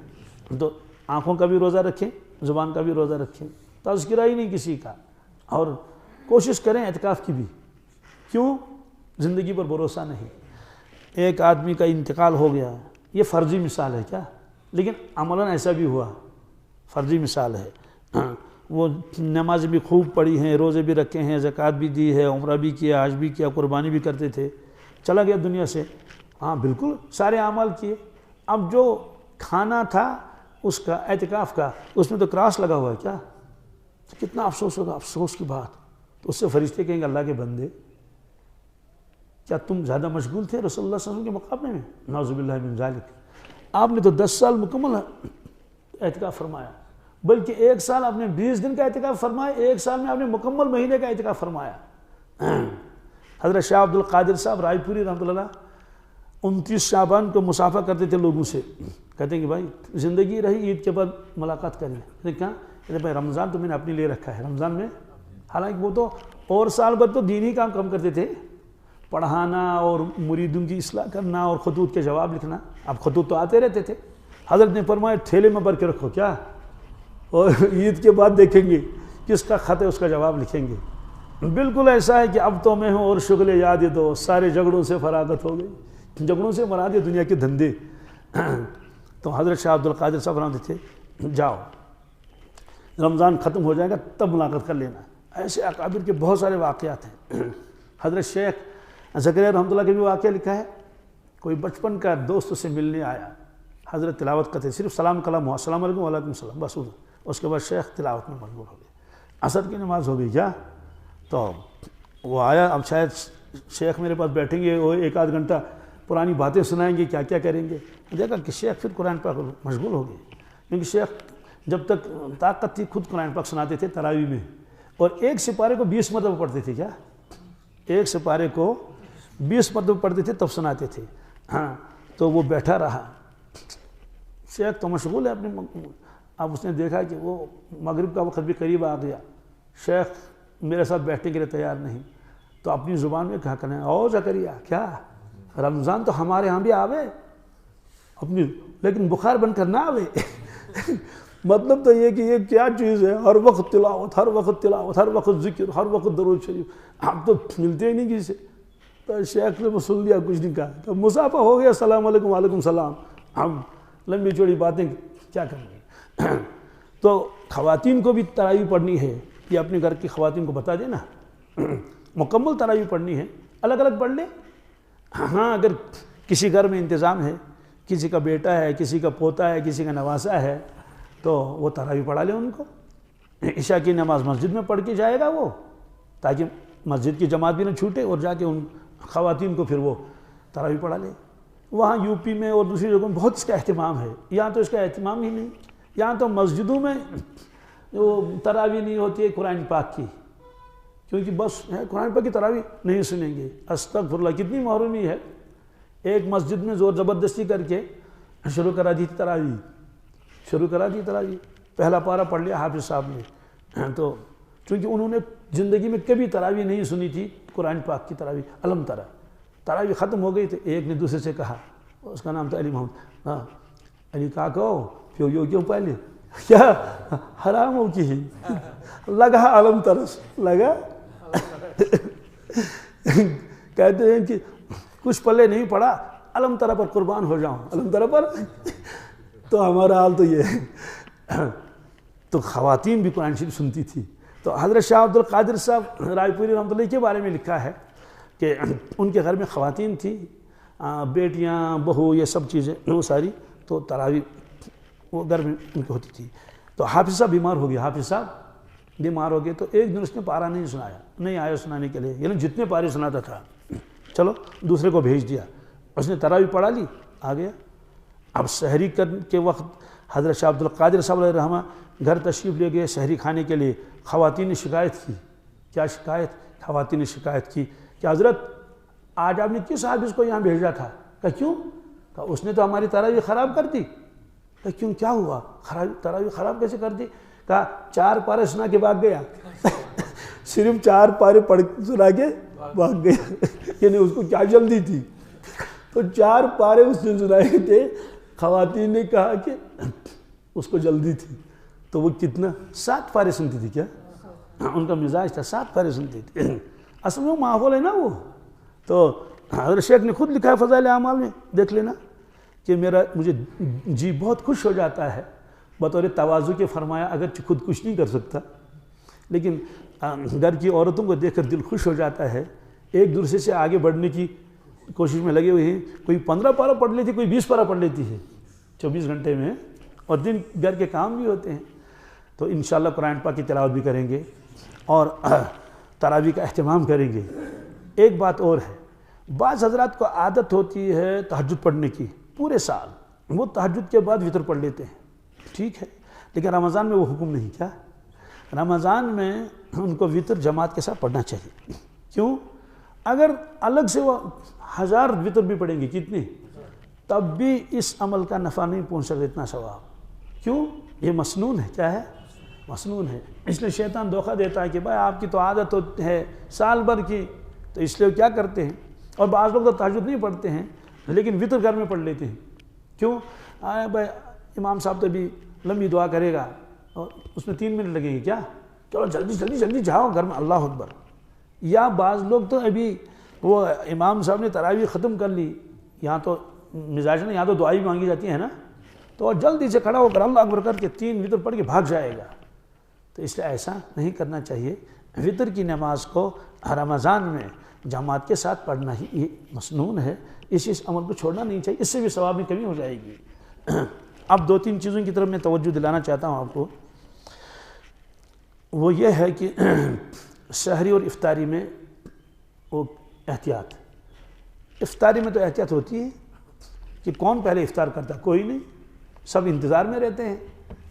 Speaker 1: تو آنکھوں کا بھی روزہ رکھیں، زبان کا بھی روزہ رکھیں، تذکرہ ہی نہیں کسی کا. اور کوشش کریں اعتکاف کی بھی. کیوں؟ زندگی پر بھروسہ نہیں. ایک آدمی کا انتقال ہو گیا، یہ فرضی مثال ہے کیا، لیکن عملاً ایسا بھی ہوا، فرضی مثال ہے. وہ نماز بھی خوب پڑھی ہیں، روزے بھی رکھے ہیں، زکوٰۃ بھی دی ہے، عمرہ بھی کیا، حج بھی کیا، قربانی بھی کرتے تھے، چلا گیا دنیا سے. ہاں بالکل سارے اعمال کیے. اب جو کھانا تھا اس کا اعتکاف کا، اس میں تو کراس لگا ہوا ہے، کیا کتنا افسوس ہوگا، افسوس کی بات. تو اس سے فرشتے کہیں گے اللہ کے بندے کیا تم زیادہ مشغول تھے رسول اللہ صلی اللہ علیہ وسلم کے مقابلے میں؟ نعوذ باللہ من ذالک. آپ نے تو 10 سال مکمل اعتکاف فرمایا، بلکہ 1 سال آپ نے 20 دن کا اعتکاف فرمایا، 1 سال میں آپ نے مکمل مہینے کا اعتکاف فرمایا. حضرت شاہ عبد القادر صاحب رائے پوری رحمۃ اللہ 29 شعبان کو مسافہ کرتے تھے لوگوں سے. کہتے ہیں کہ بھائی زندگی رہی عید کے بعد ملاقات کریں. کہاں؟ کہتے بھائی رمضان تو میں نے اپنے لیے رکھا ہے، رمضان میں. حالانکہ وہ تو اور سال بھر تو دینی کام کم کرتے تھے، پڑھانا اور مریدوں کی اصلاح کرنا اور خطوط کے جواب لکھنا. اب خطوط تو آتے رہتے تھے. حضرت نے فرمایا تھیلے میں بھر کے رکھو، کیا اور عید کے بعد دیکھیں گے کس کا خط ہے اس کا جواب لکھیں گے۔ بالکل ایسا ہے کہ اب تو میں ہوں اور شغل یاد دو، سارے جھگڑوں سے فراغت ہو گئی۔ جھگڑوں سے مراد ہے دنیا کے دھندے۔ تو حضرت شاہ عبد القادر صاحب فرماتے تھے جاؤ رمضان ختم ہو جائے گا تب ملاقات کر لینا۔ ایسے اکابر کے بہت سارے واقعات ہیں۔ حضرت شیخ زکریا رحمۃ اللہ کے بھی واقعہ لکھا ہے، کوئی بچپن کا دوست سے ملنے آیا، حضرت تلاوت کرتے، صرف سلام کلام ہوا، السلام علیکم وعلیکم السلام، بس اس کے بعد شیخ تلاوت میں مشغول ہو گئے۔ عصر کی نماز ہو گئی کیا، تو وہ آیا، اب شاید شیخ میرے پاس بیٹھیں گے، وہ ایک آدھ گھنٹہ پرانی باتیں سنائیں گے، کیا کیا کریں گے۔ دیکھا کہ شیخ پھر قرآن پاک مشغول ہو گئے، کیونکہ شیخ جب تک طاقت تھی خود قرآن پاک سناتے تھے تراویح میں، اور ایک سپارے کو 20 مرتبہ پڑھتے تھے۔ کیا ایک سپارے کو 20 مرتبہ پڑھتے تھے تب سناتے تھے۔ ہاں تو وہ بیٹھا رہا، شیخ تو مشغول ہے اپنے، اب اس نے دیکھا کہ وہ مغرب کا وقت بھی قریب آ گیا، شیخ میرے ساتھ بیٹھنے کے لیے تیار نہیں، تو اپنی زبان میں کہا کرنا او زکریا کیا رمضان تو ہمارے ہاں بھی آوے اپنی، لیکن بخار بن کر نہ آوے۔ مطلب تو یہ کہ یہ کیا چیز ہے، ہر وقت تلاوت، ہر وقت تلاوت، ہر وقت ذکر، ہر وقت درود شریف، ہم تو ملتے ہی نہیں کسی سے۔ تو شیخ نے سن لیا، کچھ نہیں کہا، تو مسافہ ہو گیا، السلام علیکم وعلیکم السلام، ہم لمبی چوڑی باتیں کیا کریں گے۔ تو خواتین کو بھی تراویح پڑھنی ہے، یہ اپنے گھر کی خواتین کو بتا دینا، مکمل تراویح پڑھنی ہے، الگ الگ پڑھ لیں۔ ہاں اگر کسی گھر میں انتظام ہے، کسی کا بیٹا ہے، کسی کا پوتا ہے، کسی کا نواسا ہے، تو وہ تراویح پڑھا لیں ان کو۔ عشاء کی نماز مسجد میں پڑھ کے جائے گا وہ، تاکہ مسجد کی جماعت بھی نہ چھوٹے، اور جا کے ان خواتین کو پھر وہ تراویح پڑھا لے۔ وہاں یو پی میں اور دوسری جگہوں میں بہت اس کا اہتمام ہے، یہاں تو اس کا اہتمام ہی نہیں، یہاں تو مسجدوں میں وہ تراویح نہیں ہوتی ہے قرآن پاک کی، کیونکہ بس قرآن پاک کی تراویح نہیں سنیں گے۔ استغفراللہ، کتنی محرومی ہے۔ ایک مسجد میں زور زبردستی کر کے شروع کرا دی تراویح، پہلا پارہ پڑھ لیا حافظ صاحب نے، تو چونکہ انہوں نے زندگی میں کبھی تراویح نہیں سنی تھی قرآن پاک کی تراویح، علم ترا تراویح ختم ہو گئی تو ایک نے دوسرے سے کہا، اس کا نام تھا علی محمد، علی کا کہو پھر یو کیوں پہلے کیا حرام ہو کی لگا علم ترس لگا۔ کہتے ہیں کہ کچھ پلے نہیں پڑا، علم ترا پر قربان ہو جاؤں، علم ترا پر۔ تو ہمارا حال تو یہ ہے۔ تو خواتین بھی قرآن شریف سنتی تھی۔ تو حضرت شاہ عبد القادر صاحب رائے پوری رحمۃ اللہ کے بارے میں لکھا ہے کہ ان کے گھر میں خواتین تھیں، بیٹیاں بہو یہ سب چیزیں وہ ساری، تو تراویح وہ گھر میں ان کی ہوتی تھی۔ تو حافظ صاحب بیمار ہو گئے، حافظ صاحب بیمار ہو گئے، تو ایک دن اس نے پارہ نہیں سنایا، نہیں آیا سنانے کے لیے، یعنی جتنے پارے سناتا تھا چلو دوسرے کو بھیج دیا، اس نے تراویح پڑھا لی، آ گیا۔ اب سحری کے وقت حضرت شاہ عبد القادر صاحب علیہ الرحمہ گھر تشریف لے گئے سحری کھانے کے لیے۔ خواتین نے شکایت کی، کیا شکایت؟ خواتین نے شکایت کی کہ حضرت آج آپ نے کس حافظ کو یہاں بھیجا تھا؟ کہا کیوں؟ کہا اس نے تو ہماری تراویح خراب کر دی۔ کہا کیوں، کیا ہوا؟ تراویح خراب کیسے کر دی؟ کہا 4 پارے سنا کے بھاگ گیا، صرف 4 پارے پڑھ سنا کے بھاگ گیا، یعنی اس کو کیا جلدی تھی۔ تو 4 پارے اس نے سنائے تھے، خواتین نے کہا کہ اس کو جلدی تھی، تو وہ کتنا 7 پارے سنتی تھی۔ کیا ان کا مزاج تھا، 7 پارے سنتی تھی۔ اصل میں وہ ماحول ہے نا وہ۔ تو حضرت شیخ نے خود لکھا ہے فضائل اعمال میں، دیکھ لینا کہ مجھے جی بہت خوش ہو جاتا ہے، بطور تواضع کے فرمایا اگرچہ خود کچھ نہیں کر سکتا، لیکن گھر کی عورتوں کو دیکھ کر دل خوش ہو جاتا ہے، ایک دوسرے سے آگے بڑھنے کی کوشش میں لگے ہوئے ہیں۔ کوئی 15 پارہ پڑھ لیتی، کوئی 20 پارہ پڑھ لیتی ہے 24 گھنٹے میں، اور دن گھر کے کام بھی ہوتے ہیں۔ تو انشاءاللہ قرآن پاک کی تلاوت بھی کریں گے اور تراویح کا اہتمام کریں گے۔ ایک بات اور ہے، بعض حضرات کو عادت ہوتی ہے تہجد پڑھنے کی پورے سال، وہ تہجد کے بعد وتر پڑھ لیتے ہیں، ٹھیک ہے، لیکن رمضان میں وہ حکم نہیں۔ کیا رمضان میں ان کو وتر جماعت کے ساتھ پڑھنا چاہیے۔ کیوں؟ اگر الگ سے وہ 1000 وتر بھی پڑھیں گے، کتنے، تب بھی اس عمل کا نفع نہیں پہنچ سکتا اتنا ثواب۔ کیوں؟ یہ مسنون ہے۔ کیا ہے؟ مسنون ہے۔ اس لیے شیطان دھوکہ دیتا ہے کہ بھائی آپ کی تو عادت ہے سال بھر کی، تو اس لیے کیا کرتے ہیں، اور بعض لوگ تو تہجد نہیں پڑھتے ہیں لیکن وتر گھر میں پڑھ لیتے ہیں۔ کیوں؟ بھائی امام صاحب تو بھی لمبی دعا کرے گا اور اس میں 3 منٹ لگیں گے کیا؟ چلو جلدی جلدی جلدی جاؤ گھر میں، اللہ اکبر۔ یا بعض لوگ تو ابھی وہ امام صاحب نے تراویح ختم کر لی، یہاں تو مزاج نہیں، یہاں تو دعا بھی مانگی جاتی ہے نا، تو جلدی سے کھڑا ہو کر اللہ اکبر کر کے 3 وتر پڑھ کے بھاگ جائے گا۔ تو اس لیے ایسا نہیں کرنا چاہیے۔ وتر کی نماز کو رمضان میں جماعت کے ساتھ پڑھنا ہی یہ مسنون ہے، اس عمل کو چھوڑنا نہیں چاہیے، اس سے بھی ثواب میں کمی ہو جائے گی۔ اب 2-3 چیزوں کی طرف میں توجہ دلانا چاہتا ہوں آپ کو، وہ یہ ہے کہ سحری اور افطاری میں وہ احتیاط، افطاری میں تو احتیاط ہوتی ہے کہ کون پہلے افطار کرتا ہے، کوئی نہیں، سب انتظار میں رہتے ہیں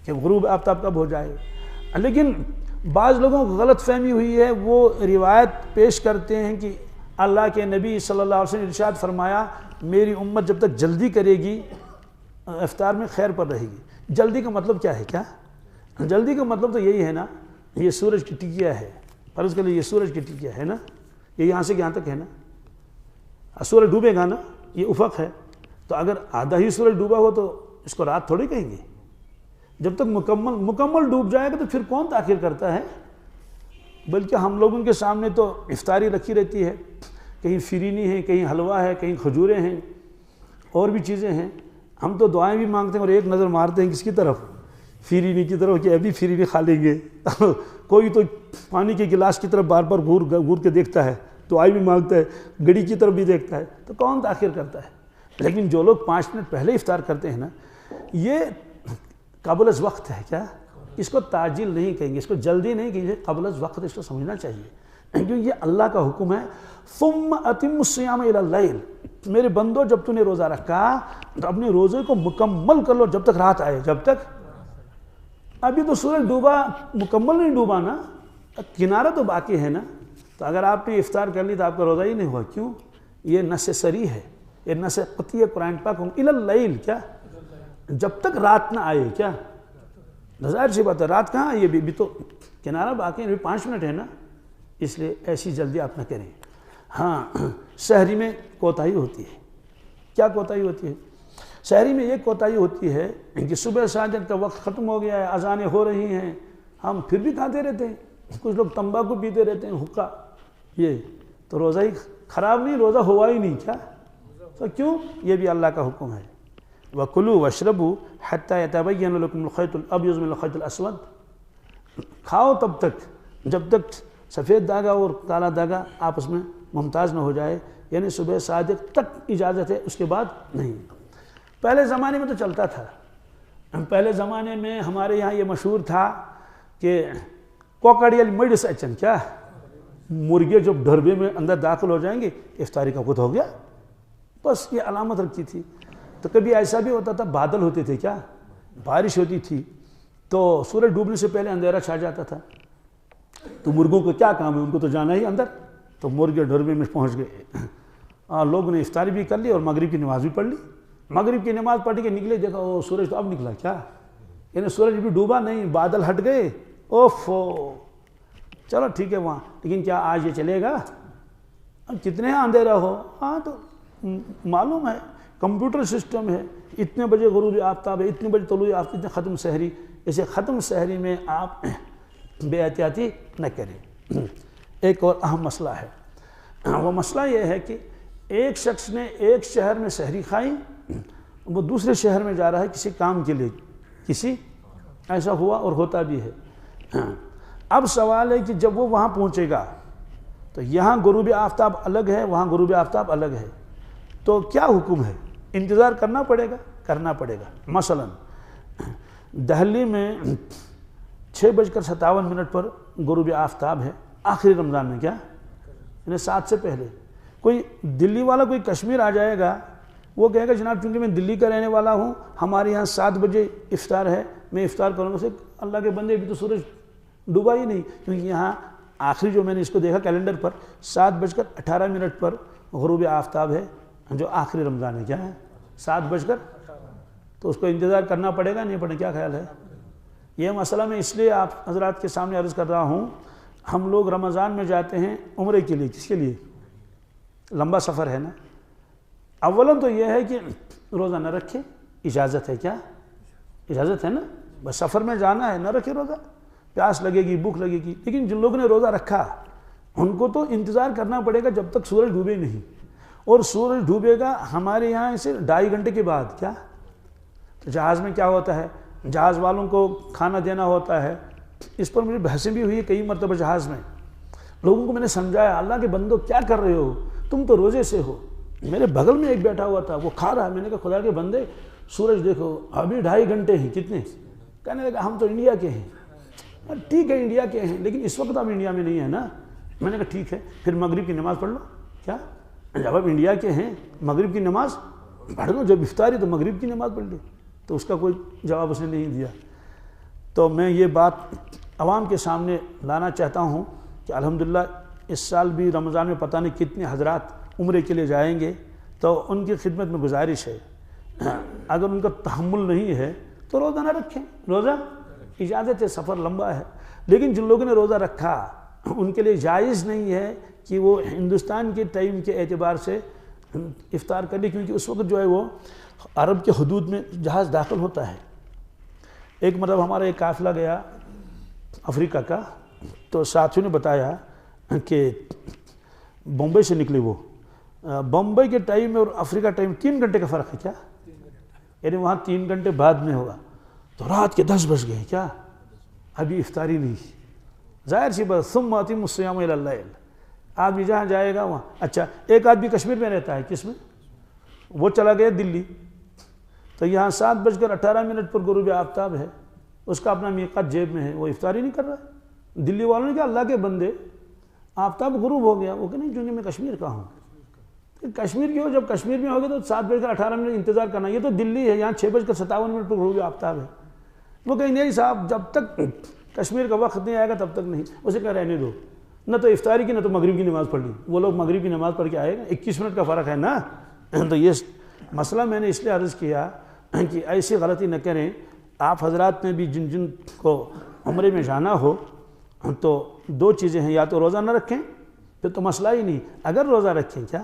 Speaker 1: کہ غروب آفتاب کب ہو جائے۔ لیکن بعض لوگوں کو غلط فہمی ہوئی ہے، وہ روایت پیش کرتے ہیں کہ اللہ کے نبی صلی اللہ علیہ وسلم نے ارشاد فرمایا میری امت جب تک جلدی کرے گی افطار میں خیر پر رہے گی۔ جلدی کا مطلب کیا ہے؟ کیا جلدی کا مطلب تو یہی ہے نا، یہ سورج کی ٹکیا ہے، فرض کر لیے یہ سورج کی ٹکیا ہے نا، یہ یہاں سے یہاں تک ہے نا، سورج ڈوبے گا نا، یہ افق ہے، تو اگر آدھا ہی سورج ڈوبا ہو تو اس کو رات تھوڑی کہیں گے۔ جب تک مکمل ڈوب جائے گا تو پھر کون تاخیر کرتا ہے؟ بلکہ ہم لوگوں کے سامنے تو افطاری رکھی رہتی ہے، کہیں فرینی ہے، کہیں حلوہ ہے، کہیں کھجوریں ہیں، اور بھی چیزیں ہیں، ہم تو دعائیں بھی مانگتے ہیں اور ایک نظر مارتے ہیں کس کی طرف؟ فرینی کی طرف، کہ ابھی فرینی کھا لیں گے۔ کوئی تو پانی کے گلاس کی طرف بار بار گھور کے دیکھتا ہے، دعائیں بھی مانگتا ہے، گھڑی کی طرف بھی دیکھتا ہے، تو کون تاخیر کرتا ہے؟ لیکن جو لوگ 5 منٹ پہلے افطار کرتے ہیں نا، یہ قبل از وقت ہے۔ کیا اس کو تعجیل نہیں کہیں گے، اس کو جلدی نہیں کہیں گے، قبل از وقت اس کو سمجھنا چاہیے، کیونکہ یہ اللہ کا حکم ہے۔ ثم اتم الصیام الی اللیل، میرے بندو جب تو نے روزہ رکھا تو اپنے روزے کو مکمل کر لو جب تک رات آئے۔ جب تک ابھی تو سورج ڈوبا، مکمل نہیں ڈوبا نا، کنارہ تو باقی ہے نا، تو اگر آپ نے افطار کر لی تو آپ کا روزہ ہی نہیں ہوا۔ کیوں؟ یہ نص صریح ہے، یہ نص قطعی قرآن پاک الی اللیل، کیا جب تک رات نہ آئے۔ کیا ظاہر سی بات ہے، رات کہاں آئی؟ بھی تو کنارہ باقی ہے، 5 منٹ ہے نا، اس لیے ایسی جلدی آپ نہ کریں۔ ہاں سحری میں کوتاہی ہوتی ہے۔ کیا کوتاہی ہوتی ہے؟ سحری میں یہ کوتاہی ہوتی ہے کہ صبح ساجد کا وقت ختم ہو گیا ہے، اذانیں ہو رہی ہیں، ہم پھر بھی کھاتے رہتے ہیں، کچھ لوگ تمباکو پیتے رہتے ہیں، حقہ، یہ تو روزہ ہی خراب نہیں، روزہ ہوا ہی نہیں۔ کیا تو کیوں؟ یہ بھی اللہ کا حکم ہے، وَكُلُوا وَاشْرَبُوا حَتَّى يَتَبَيَّنَ لَكُمُ الْخَيْطُ الْأَبْيَضُ مِنَ الْخَيْطِ الْأَسْوَدِ، کھاؤ تب تک جب تک سفید دھاگا اور کالا دھاگا آپس میں ممتاز نہ ہو جائے، یعنی صبح صادق تک اجازت ہے، اس کے بعد نہیں۔ پہلے زمانے میں تو چلتا تھا، پہلے زمانے میں ہمارے یہاں یہ مشہور تھا کہ کوکڑیل مڈس اچن، کیا مرغے جب ڈھربے میں اندر داخل ہو جائیں گے افطاری کا وقت ہو گیا، بس یہ علامت رکھتی تھی۔ تو کبھی ایسا بھی ہوتا تھا، بادل ہوتے تھے، کیا بارش ہوتی تھی، تو سورج ڈوبنے سے پہلے اندھیرا چھا جاتا تھا، تو مرغوں کو کیا کام ہے، ان کو تو جانا ہی اندر، تو مرغے ڈھربے میں پہنچ گئے، لوگوں نے افطاری بھی کر لی اور مغرب کی نماز بھی پڑھ لی۔ مغرب کی نماز پڑھ کے نکلے، دیکھا وہ سورج تو اب نکلا، کیا یعنی سورج بھی ڈوبا نہیں، بادل ہٹ گئے، اوفو، چلو ٹھیک ہے وہاں، لیکن کیا آج یہ چلے گا؟ اب کتنے اندھیرا ہو، ہاں تو معلوم ہے کمپیوٹر سسٹم ہے، اتنے بجے غروب آفتاب ہے، اتنے بجے طلوع آفتاب، اتنے ختم سحری، اسے ختم سحری میں آپ بے احتیاطی نہ کریں۔ ایک اور اہم مسئلہ ہے، وہ مسئلہ یہ ہے کہ ایک شخص نے ایک شہر میں سحری کھائی، وہ دوسرے شہر میں جا رہا ہے کسی کام کے لیے، ایسا ہوا اور ہوتا بھی ہے۔ اب سوال ہے کہ جب وہ وہاں پہنچے گا تو یہاں غروب آفتاب الگ ہے، وہاں غروب آفتاب الگ ہے، تو کیا حکم ہے؟ انتظار کرنا پڑے گا؟ کرنا پڑے گا۔ مثلا دہلی میں 6:57 پر غروب آفتاب ہے آخری رمضان میں، کیا یعنی 7 سے پہلے۔ کوئی دلی والا کوئی کشمیر آ جائے گا، وہ کہے گا جناب چونکہ میں دلی کا رہنے والا ہوں، ہمارے یہاں 7 بجے افطار ہے، میں افطار کروں گا۔ اللہ کے بندے ابھی تو سورج ڈوبا ہی نہیں، کیونکہ یہاں آخری جو میں نے اس کو دیکھا کیلنڈر پر 7:18 پر غروب آفتاب ہے، جو آخری رمضان ہے، کیا ہے 7 تو اس کو انتظار کرنا پڑے گا نہیں پڑے؟ کیا خیال ہے؟ یہ مسئلہ میں اس لیے آپ حضرات کے سامنے عرض کر رہا ہوں، ہم لوگ رمضان میں جاتے ہیں عمرے کے لیے، کس کے لیے؟ لمبا سفر ہے نا، اولاً تو یہ ہے کہ روزہ نہ رکھے، اجازت ہے، کیا اجازت ہے نا، بس سفر میں جانا ہے نہ رکھے روزہ، پیاس لگے گی، بھوک لگے گی. لیکن جن لوگوں نے روزہ رکھا ان کو تو انتظار کرنا پڑے گا جب تک سورج ڈوبے نہیں، اور سورج ڈوبے گا ہمارے یہاں سے 2.5 گھنٹے کے بعد. کیا تو جہاز میں کیا ہوتا ہے، جہاز والوں کو کھانا دینا ہوتا ہے. اس پر مجھے بحثیں بھی ہوئی کئی مرتبہ جہاز میں. لوگوں کو میں نے سمجھایا اللہ کے بندو کیا کر رہے ہو، تم تو روزے سے ہو. میرے بغل میں ایک بیٹھا ہوا تھا وہ کھا رہا. میں نے کہا خدا کے بندے سورج دیکھو ابھی 2.5 گھنٹے ہیں. کتنے؟ کہنے لگا ہم تو انڈیا کے ہیں. ٹھیک ہے انڈیا کے ہیں لیکن اس وقت ہم انڈیا میں نہیں ہیں نا. میں نے کہا ٹھیک ہے پھر مغرب کی نماز پڑھ لو. کیا جب آپ انڈیا کے ہیں مغرب کی نماز پڑھ لو، جب افطاری تو مغرب کی نماز پڑھ لی. تو اس کا کوئی جواب اس نے نہیں دیا. تو میں یہ بات عوام کے سامنے لانا چاہتا ہوں کہ الحمدللہ اس سال بھی رمضان میں پتہ نہیں کتنے حضرات عمرے کے لیے جائیں گے. تو ان کی خدمت میں گزارش ہے اگر ان کا تحمل نہیں ہے تو روزہ نہ رکھیں. روزہ اجازت ہے، سفر لمبا ہے. لیکن جن لوگوں نے روزہ رکھا ان کے لیے جائز نہیں ہے کہ وہ ہندوستان کے ٹائم کے اعتبار سے افطار کر لیں، کیونکہ اس وقت جو ہے وہ عرب کے حدود میں جہاز داخل ہوتا ہے. ایک مرتبہ ہمارا ایک قافلہ گیا افریقہ کا، تو ساتھیوں نے بتایا کہ بمبئی سے نکلے وہ. بمبئی کے ٹائم میں اور افریقہ ٹائم 3 گھنٹے کا فرق ہے. کیا یعنی وہاں 3 گھنٹے بعد میں ہوگا. تو رات کے 10 بج گئے. کیا ابھی افطاری نہیں. ظاہر سی بات ثم اتموا الصیام الی اللیل. آدمی جہاں جائے گا وہاں. اچھا ایک آدمی کشمیر میں رہتا ہے. کس میں؟ وہ چلا گیا دلی. تو یہاں 7:18 پر غروب آفتاب ہے. اس کا اپنا میقات جیب میں ہے، وہ افطاری نہیں کر رہا ہے. دلی والوں نے کہا اللہ کے بندے آفتاب غروب ہو گیا. وہ کہ نہیں چونکہ میں کشمیر کا ہوں. کشمیر کی ہو، جب کشمیر میں ہوگے تو 7:18 انتظار کرنا. یہ تو دلی ہے، یہاں 6:57 پر غروب آفتاب ہے. وہ کہیں نہیں صاحب جب تک کشمیر کا وقت نہیں آئے گا تب تک نہیں. اسے کہا رہنے دو، نہ تو افطاری کی نہ تو مغرب کی نماز پڑھ لی. وہ لوگ مغرب کی نماز پڑھ کے آئے گا. 21 منٹ کا فرق ہے نا. تو یہ مسئلہ میں نے اس لیے عرض کیا کہ ایسی غلطی نہ کریں. آپ حضرات میں بھی جن کو عمرے میں جانا ہو تو 2 چیزیں ہیں، یا تو روزہ نہ رکھیں پھر تو مسئلہ ہی نہیں. اگر روزہ رکھیں کیا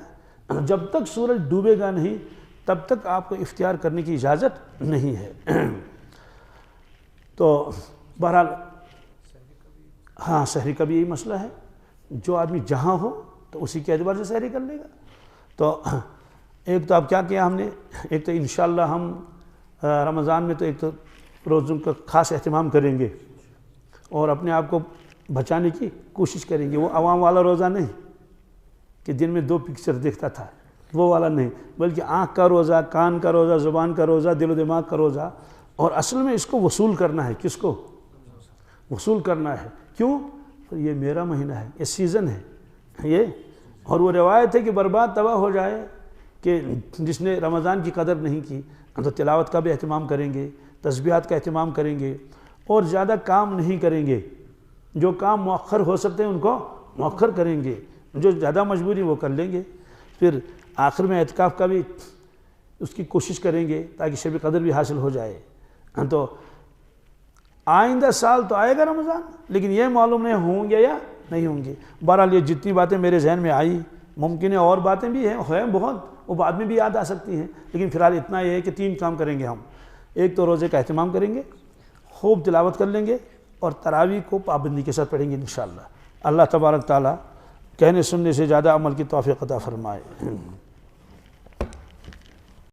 Speaker 1: جب تک سورج ڈوبے گا نہیں تب تک آپ کو افطار کرنے کی اجازت نہیں ہے. تو بہرحال ہاں سحری کا بھی یہی مسئلہ ہے. جو آدمی جہاں ہو تو اسی کے اعتبار سے سحری کر لے گا. تو ایک تو اب کیا کیا ہم نے، ایک تو انشاءاللہ ہم رمضان میں تو ایک تو روزوں کا خاص اہتمام کریں گے اور اپنے آپ کو بچانے کی کوشش کریں گے. وہ عوام والا روزہ نہیں کہ دن میں 2 پکچر دیکھتا تھا، وہ والا نہیں، بلکہ آنکھ کا روزہ، کان کا روزہ، زبان کا روزہ، دل و دماغ کا روزہ. اور اصل میں اس کو وصول کرنا ہے. کس کو وصول کرنا ہے؟ کیوں؟ یہ میرا مہینہ ہے، یہ سیزن ہے یہ. اور وہ روایت ہے کہ برباد تباہ ہو جائے کہ جس نے رمضان کی قدر نہیں کی. تو تلاوت کا بھی اہتمام کریں گے، تسبیحات کا اہتمام کریں گے اور زیادہ کام نہیں کریں گے. جو کام مؤخر ہو سکتے ہیں ان کو مؤخر کریں گے، جو زیادہ مجبوری وہ کر لیں گے. پھر آخر میں اعتکاف کا بھی اس کی کوشش کریں گے تاکہ شب قدر بھی حاصل ہو جائے. تو آئندہ سال تو آئے گا رمضان، لیکن یہ معلوم نہیں ہوں گے یا نہیں ہوں گے. بہرحال یہ جتنی باتیں میرے ذہن میں آئی، ممکن ہے اور باتیں بھی ہیں بہت، وہ بعد میں بھی یاد آ سکتی ہیں، لیکن فی الحال اتنا یہ ہے کہ 3 کام کریں گے ہم. ایک تو روزے کا اہتمام کریں گے، خوب تلاوت کر لیں گے اور تراویح کو پابندی کے ساتھ پڑھیں گے انشاءاللہ. اللہ تبارک تعالیٰ کہنے سننے سے زیادہ عمل کی توفیق عطا فرمائے.